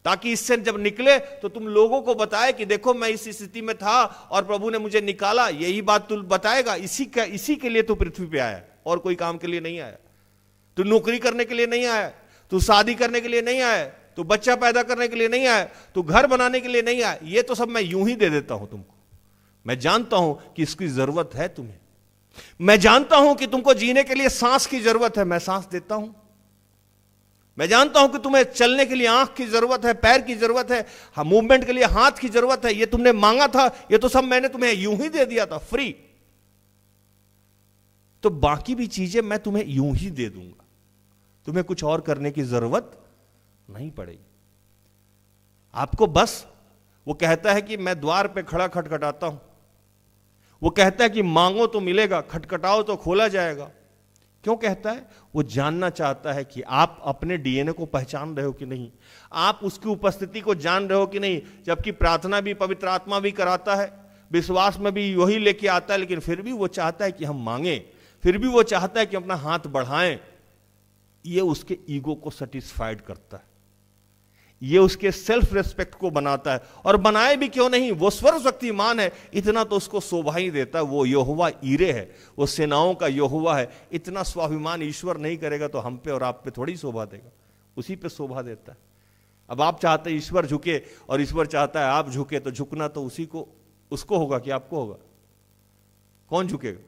ताकि इससे जब निकले तो तुम लोगों को बताए कि देखो मैं इस स्थिति में था और प्रभु ने मुझे निकाला। यही बात तू बताएगा। इसी के लिए तू पृथ्वी पे आया, और कोई काम के लिए नहीं आया। तू नौकरी करने के लिए नहीं आया, तू शादी करने के लिए नहीं आया, तू बच्चा पैदा करने के लिए नहीं आया, तू घर बनाने के लिए नहीं आया। ये तो सब मैं यूं ही दे देता हूं तुमको। मैं जानता हूं कि इसकी जरूरत है तुम्हें, मैं जानता हूं कि तुमको जीने के लिए सांस की जरूरत है, मैं सांस देता हूं। मैं जानता हूं कि तुम्हें चलने के लिए आंख की जरूरत है, पैर की जरूरत है, मूवमेंट के लिए हाथ की जरूरत है। ये तुमने मांगा था, ये तो सब मैंने तुम्हें यूं ही दे दिया था, फ्री। तो बाकी भी चीजें मैं तुम्हें यूं ही दे दूंगा, तुम्हें कुछ और करने की जरूरत नहीं पड़ेगी। आपको बस वो कहता है कि मैं द्वार पे खड़ा खटखटाता हूं, वो कहता है कि मांगो तो मिलेगा, खटखटाओ तो खोला जाएगा। क्यों कहता है? वो जानना चाहता है कि आप अपने डीएनए को पहचान रहे हो कि नहीं, आप उसकी उपस्थिति को जान रहे हो कि नहीं। जबकि प्रार्थना भी पवित्र आत्मा भी कराता है, विश्वास में भी वही लेके आता है, लेकिन फिर भी वो चाहता है कि हम मांगे, फिर भी वो चाहता है कि अपना हाथ बढ़ाएं, ये उसके ईगो को सेटिस्फाइड करता है, ये उसके सेल्फ रेस्पेक्ट को बनाता है। और बनाए भी क्यों नहीं, वो सर्वशक्तिमान है, इतना तो उसको शोभा ही देता है। वो यहोवा ईरे है, वो सेनाओं का यहोवा है। इतना स्वाभिमान ईश्वर नहीं करेगा तो हम पे और आप पे थोड़ी शोभा देगा, उसी पे शोभा देता है। अब आप चाहते हैं ईश्वर झुके और ईश्वर चाहता है आप झुके, तो झुकना तो उसी को, उसको होगा कि आपको होगा? कौन झुकेगा?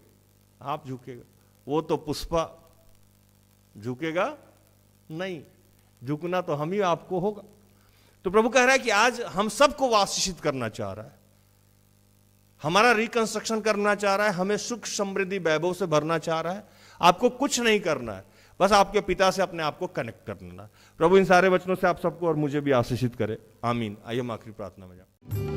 आप झुकेगा। वो तो पुष्पा झुकेगा नहीं, झुकना तो हम ही आपको होगा। तो प्रभु कह रहा है कि आज हम सबको आशीषित करना चाह रहा है, हमारा रिकंस्ट्रक्शन करना चाह रहा है, हमें सुख समृद्धि वैभव से भरना चाह रहा है। आपको कुछ नहीं करना है, बस आपके पिता से अपने आप को कनेक्ट करना। प्रभु इन सारे वचनों से आप सबको और मुझे भी आशीषित करे, आमीन। आइए हम आखिरी प्रार्थना में जाएं।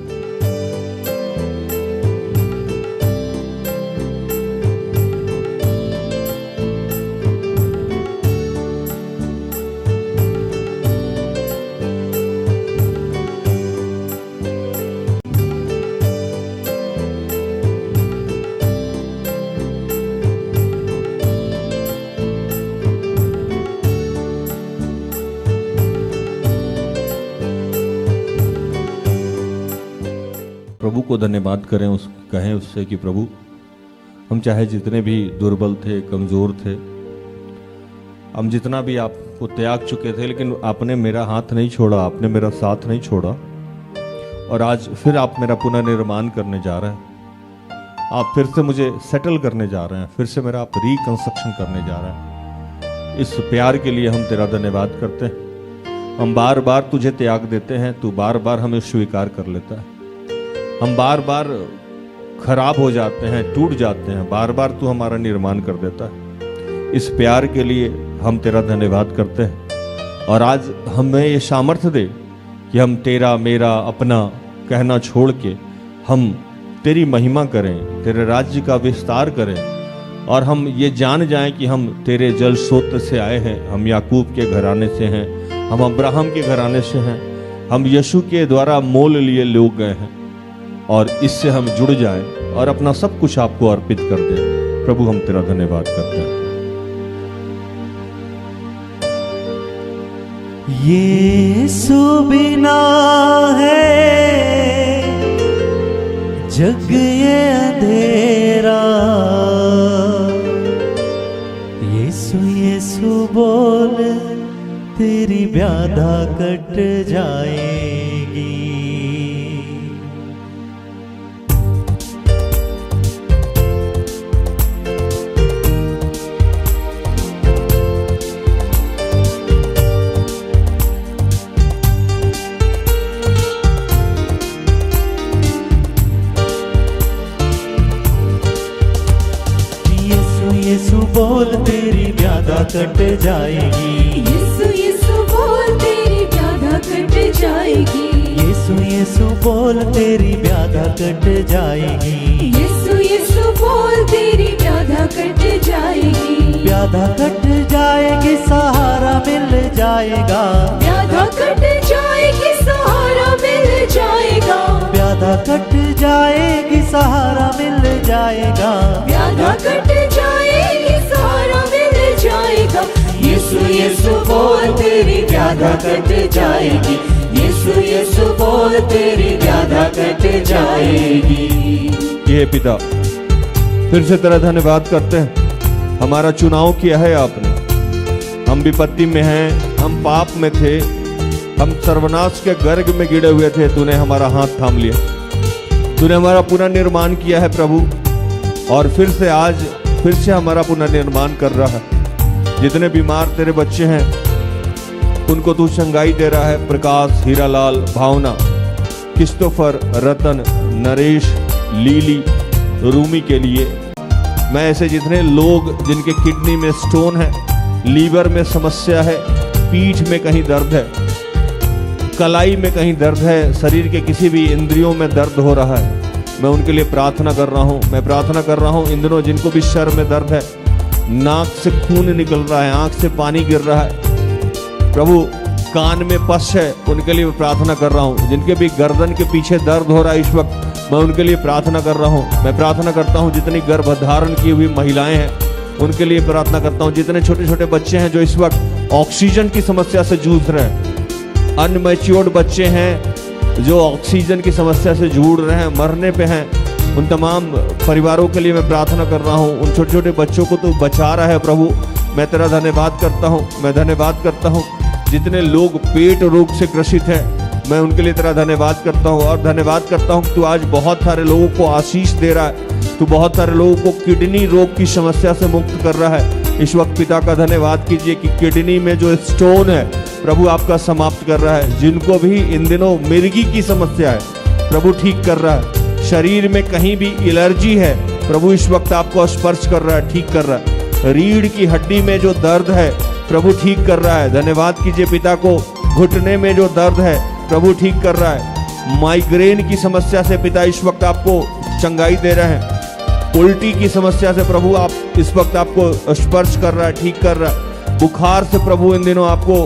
प्रभु को धन्यवाद करें, कहें उससे कि प्रभु हम चाहे जितने भी दुर्बल थे, कमज़ोर थे, हम जितना भी आपको त्याग चुके थे, लेकिन आपने मेरा हाथ नहीं छोड़ा, आपने मेरा साथ नहीं छोड़ा। और आज फिर आप मेरा पुनर्निर्माण करने जा रहे हैं, आप फिर से मुझे सेटल करने जा रहे हैं, फिर से मेरा आप रिकंस्ट्रक्शन करने जा रहे हैं। इस प्यार के लिए हम तेरा धन्यवाद करते हैं। हम बार बार तुझे त्याग देते हैं, तू बार बार हमें स्वीकार कर लेता है। हम बार बार खराब हो जाते हैं, टूट जाते हैं, बार बार तू हमारा निर्माण कर देता है। इस प्यार के लिए हम तेरा धन्यवाद करते हैं। और आज हमें ये सामर्थ्य दे कि हम तेरा, मेरा, अपना कहना छोड़ के हम तेरी महिमा करें, तेरे राज्य का विस्तार करें। और हम ये जान जाएं कि हम तेरे जल स्रोत से आए हैं, हम याकूब के घराने से हैं, हम अब्राहम के घराने से हैं, हम यीशु के द्वारा मोल लिए लोग गए हैं। और इससे हम जुड़ जाएं और अपना सब कुछ आपको अर्पित कर दें। प्रभु हम तेरा धन्यवाद करते हैं। यीशु बिना है जग ये अंधेरा, यीशु यीशु बोल तेरी व्याधा कट जाएगी। यीशु बोल तेरी व्याधा कट जाएगी। यीशु यीशु बोल तेरी व्याधा कट जाएगी। यीशु यीशु बोल तेरी व्याधा कट जाएगी। यीशु यीशु बोल तेरी व्याधा कट जाएगी। व्याधा कट जाएगी, सहारा मिल जाएगा। व्याधा कट जाएगी, सहारा मिल जाएगा। व्याधा कट जाएगी, सहारा मिल जाएगा। व्याधा कट जाएगी, सहारा मिल जाएगा। यीशु यीशु बोल तेरी व्याधा कट जाएगी। यीशु यीशु बोल तेरी व्याधा कट जाएगी। ये पिता फिर से तेरा धन्यवाद करते हैं। हमारा चुनाव किया है आपने, हम विपत्ति में हैं, हम पाप में थे, हम सर्वनाश के गर्ग में गिरे हुए थे। तूने हमारा हाथ थाम लिया, तूने हमारा पुनर्निर्माण किया है प्रभु। और फिर से आज फिर से हमारा पुनर्निर्माण कर रहा है। जितने बीमार तेरे बच्चे हैं उनको तू चंगाई दे रहा है। प्रकाश, हीरालाल, भावना, क्रिस्टोफर, रतन, नरेश, लीली, रूमी के लिए मैं ऐसे जितने लोग जिनके किडनी में स्टोन है, लीवर में समस्या है, पीठ में कहीं दर्द है, कलाई में कहीं दर्द है, शरीर के किसी भी इंद्रियों में दर्द हो रहा है, मैं उनके लिए प्रार्थना कर रहा हूँ। मैं प्रार्थना कर रहा हूँ इन दिनों जिनको भी सर में दर्द है, नाक से खून निकल रहा है, आंख से पानी गिर रहा है, प्रभु कान में पस है, उनके लिए प्रार्थना कर रहा हूँ। जिनके भी गर्दन के पीछे दर्द हो रहा है इस वक्त, मैं उनके लिए प्रार्थना कर रहा हूँ। मैं प्रार्थना करता हूँ जितनी गर्भधारण की हुई महिलाएं हैं उनके लिए प्रार्थना करता हूँ। जितने छोटे छोटे बच्चे हैं जो इस वक्त ऑक्सीजन की समस्या से जूझ रहे हैं, अनमैच्योर्ड बच्चे हैं जो ऑक्सीजन की समस्या से जूझ रहे हैं, मरने पे हैं, उन तमाम परिवारों के लिए मैं प्रार्थना कर रहा हूँ। उन छोटे छोटे बच्चों को तो बचा रहा है प्रभु, मैं तेरा धन्यवाद करता हूँ, मैं धन्यवाद करता हूँ। जितने लोग पेट रोग से ग्रसित हैं, मैं उनके लिए तेरा धन्यवाद करता हूँ और धन्यवाद करता हूँ कि तू आज बहुत सारे लोगों को आशीष दे रहा है, तू बहुत सारे लोगों को किडनी रोग की समस्या से मुक्त कर रहा है। इस वक्त पिता का धन्यवाद कीजिए कि किडनी में जो स्टोन है प्रभु आपका समाप्त कर रहा है। जिनको भी इन दिनों मिर्गी की समस्या है प्रभु ठीक कर रहा है। शरीर में कहीं भी एलर्जी है प्रभु इस वक्त आपको स्पर्श कर रहा है, ठीक कर रहा है। रीढ़ की हड्डी में जो दर्द है प्रभु ठीक कर रहा है। धन्यवाद कीजिए पिता को। घुटने में जो दर्द है प्रभु ठीक कर रहा है। माइग्रेन की समस्या से पिता इस वक्त आपको चंगाई दे रहे हैं। उल्टी की समस्या से प्रभु आप इस वक्त आपको स्पर्श कर रहा है, ठीक कर रहा है। बुखार से प्रभु इन दिनों आपको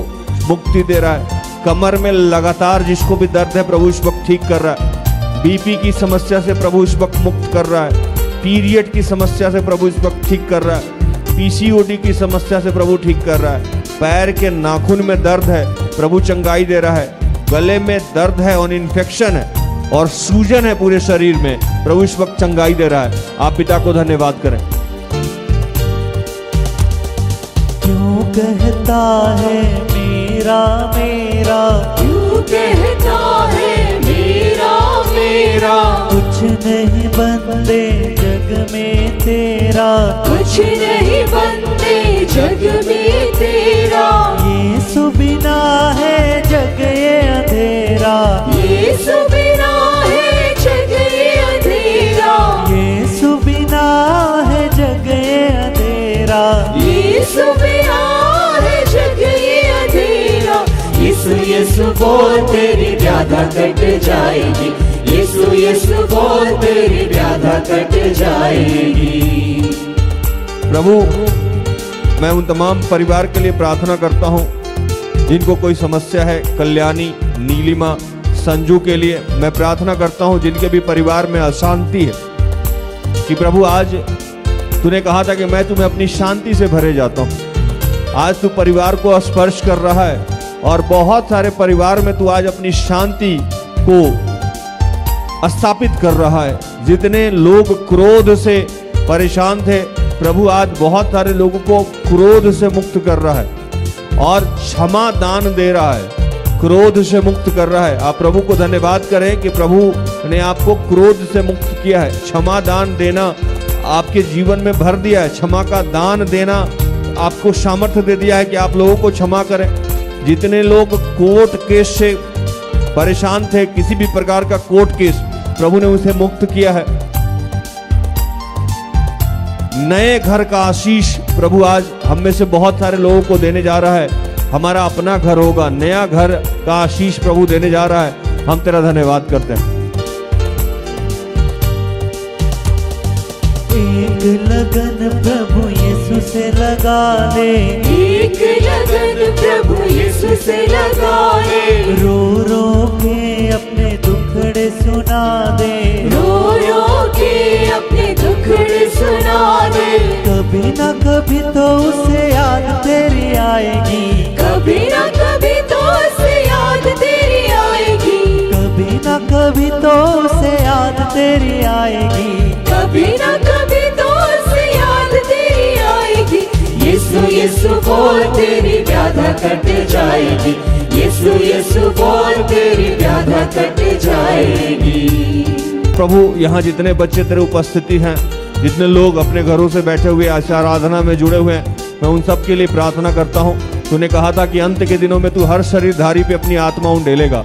मुक्ति दे रहा है। कमर में लगातार जिसको भी दर्द है प्रभु इस वक्त ठीक कर रहा है। बीपी की समस्या से प्रभु इस वक्त मुक्त कर रहा है। पीरियड की समस्या से प्रभु इस वक्त ठीक कर रहा है। पीसीओडी की समस्या से प्रभु ठीक कर रहा है। पैर के नाखून में दर्द है प्रभु चंगाई दे रहा है। गले में दर्द है और इन्फेक्शन है और सूजन है पूरे शरीर में, प्रभु इस वक्त चंगाई दे रहा है। आप पिता को धन्यवाद करें। क्यों कहता है मेरा मेरा, क्यों कहता है मेरा मेरा, कुछ नहीं बंदे जग में तेरा, कुछ नहीं बंदे जग में तेरा। यीशु बिना है जग ये अंधेरा, यीशु बिना है जग ये अंधेरा, यीशु बिना है जग ये अंधेरा, यीशु बिना है जग ये अंधेरा। यीशु यीशु बोल तेरी व्याधा कट जाएगी, यीशु यीशु बोल तेरी व्याधा कट जाएगी। प्रभु मैं उन तमाम परिवार के लिए प्रार्थना करता हूँ जिनको कोई समस्या है। कल्याणी, नीलिमा, संजू के लिए मैं प्रार्थना करता हूँ जिनके भी परिवार में अशांति है, कि प्रभु आज तूने कहा था कि मैं तुम्हें अपनी शांति से भरे जाता हूँ। आज तू परिवार को स्पर्श कर रहा है और बहुत सारे परिवार में तू आज अपनी शांति को स्थापित कर रहा है। जितने लोग क्रोध से परेशान थे प्रभु आज बहुत सारे लोगों को क्रोध से मुक्त कर रहा है और क्षमा दान दे रहा है, क्रोध से मुक्त कर रहा है। आप प्रभु को धन्यवाद करें कि प्रभु ने आपको क्रोध से मुक्त किया है। क्षमा दान देना आपके जीवन में भर दिया है। क्षमा का दान देना आपको सामर्थ्य दे दिया है कि आप लोगों को क्षमा करें। जितने लोग कोर्ट केस से परेशान थे, किसी भी प्रकार का कोर्ट केस, प्रभु ने उसे मुक्त किया है। नए घर का आशीष प्रभु आज हम में से बहुत सारे लोगों को देने जा रहा है। हमारा अपना घर होगा, नया घर का आशीष प्रभु देने जा रहा है। हम तेरा धन्यवाद करते हैं। एक लगन प्रभु यीशु से लगा ले, एक लगन प्रभु यीशु से लगा ले, रो रो के अपने दुखड़े सुना दे, रो रो के अपने दुखड़े सुना दे। कभी न कभी तो उसे याद तेरी आएगी, कभी न कभी तो उसे याद तेरी आएगी, कभी न कभी तो उसे याद तेरी आएगी, कभी न कभी तो उसे याद तेरी आएगी। यीशु यीशु बोल तेरी व्याधा कट जाएगी, यीशु यीशु बोल तेरी व्याधा कट जाएगी। प्रभु यहाँ जितने बच्चे तेरे उपस्थिति हैं, जितने लोग अपने घरों से बैठे हुए आराधना में जुड़े हुए हैं, मैं उन सब के लिए प्रार्थना करता हूँ। तूने कहा था कि अंत के दिनों में तू हर शरीरधारी पे अपनी आत्मा उंडेलेगा।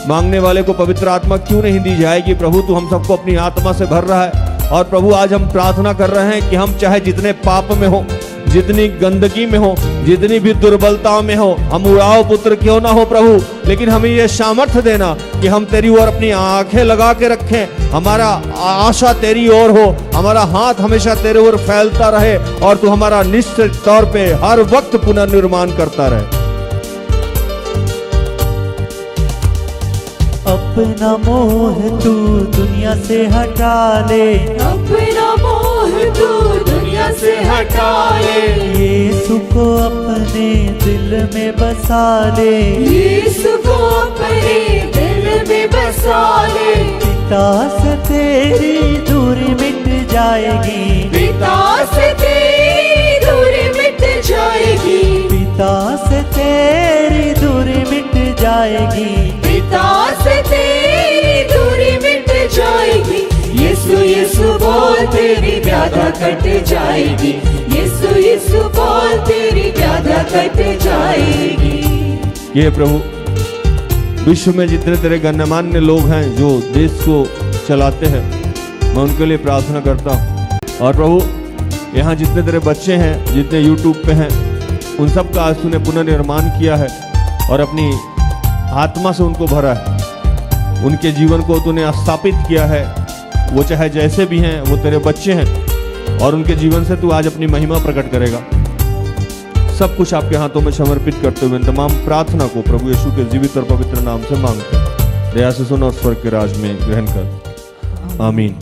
मांगने वाले को पवित्र आत्मा क्यों नहीं दी जाएगी। प्रभु तू हम सबको अपनी आत्मा से भर रहा है और प्रभु आज हम प्रार्थना कर रहे हैं कि हम चाहे जितने पाप में हो, जितनी गंदगी में हो, जितनी भी दुर्बलताओं में हो, हम उड़ाव पुत्र क्यों ना हो प्रभु, लेकिन हमें ये सामर्थ्य देना कि हम तेरी ओर अपनी आंखें लगा के रखें। हमारा आशा तेरी ओर हो, हमारा हाथ हमेशा तेरे ओर फैलता रहे और तू हमारा निश्चित तौर पे हर वक्त पुनर्निर्माण करता रहे। अपना मोह तू दुनिया से हटा ले, अपना मोह तू दुनिया दुनिया से हटा ले, यीशु को अपने दिल में बसा ले, यीशु को अपने दिल में बसा ले। पिता से तेरी दूरी मिट जाएगी, पिता से तेरी दूरी मिट जाएगी, पिता से तेरी दूरी मिट जाएगी, पिता से तेरी दूरी मिट जाएगी। यीशु यीशु बोल तेरी व्याधा कट जाएगी, यीशु यीशु बोल तेरी व्याधा कट जाएगी। ये प्रभु विश्व में जितने तेरे गण्यमान्य लोग हैं जो देश को चलाते हैं, मैं उनके लिए प्रार्थना करता हूँ। और प्रभु यहाँ जितने तेरे बच्चे हैं, जितने यूट्यूब पे हैं, उन सब का आज तूने पुनर्निर्माण किया है और अपनी आत्मा से उनको भरा है, उनके जीवन को तूने स्थापित किया है। वो चाहे जैसे भी हैं, वो तेरे बच्चे हैं और उनके जीवन से तू आज अपनी महिमा प्रकट करेगा। सब कुछ आपके हाथों में समर्पित करते हुए तमाम प्रार्थना को प्रभु यीशु के जीवित और पवित्र नाम से मांगते हैं। दया से सुन और स्वर्ग के राज में ग्रहण कर, आमीन।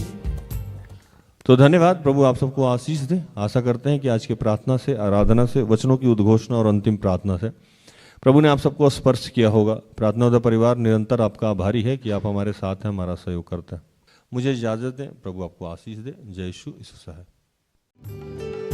तो धन्यवाद, प्रभु आप सबको आशीष दे। आशा करते हैं कि आज की प्रार्थना से, आराधना से, वचनों की उद्घोषणा और अंतिम प्रार्थना से प्रभु ने आप सबको स्पर्श किया होगा। प्रार्थना उदय परिवार निरंतर आपका आभारी है कि आप हमारे साथ हैं, हमारा सहयोग करते हैं। मुझे इजाजत दें, प्रभु आपको आशीष दे। जय यीशु मसीह है।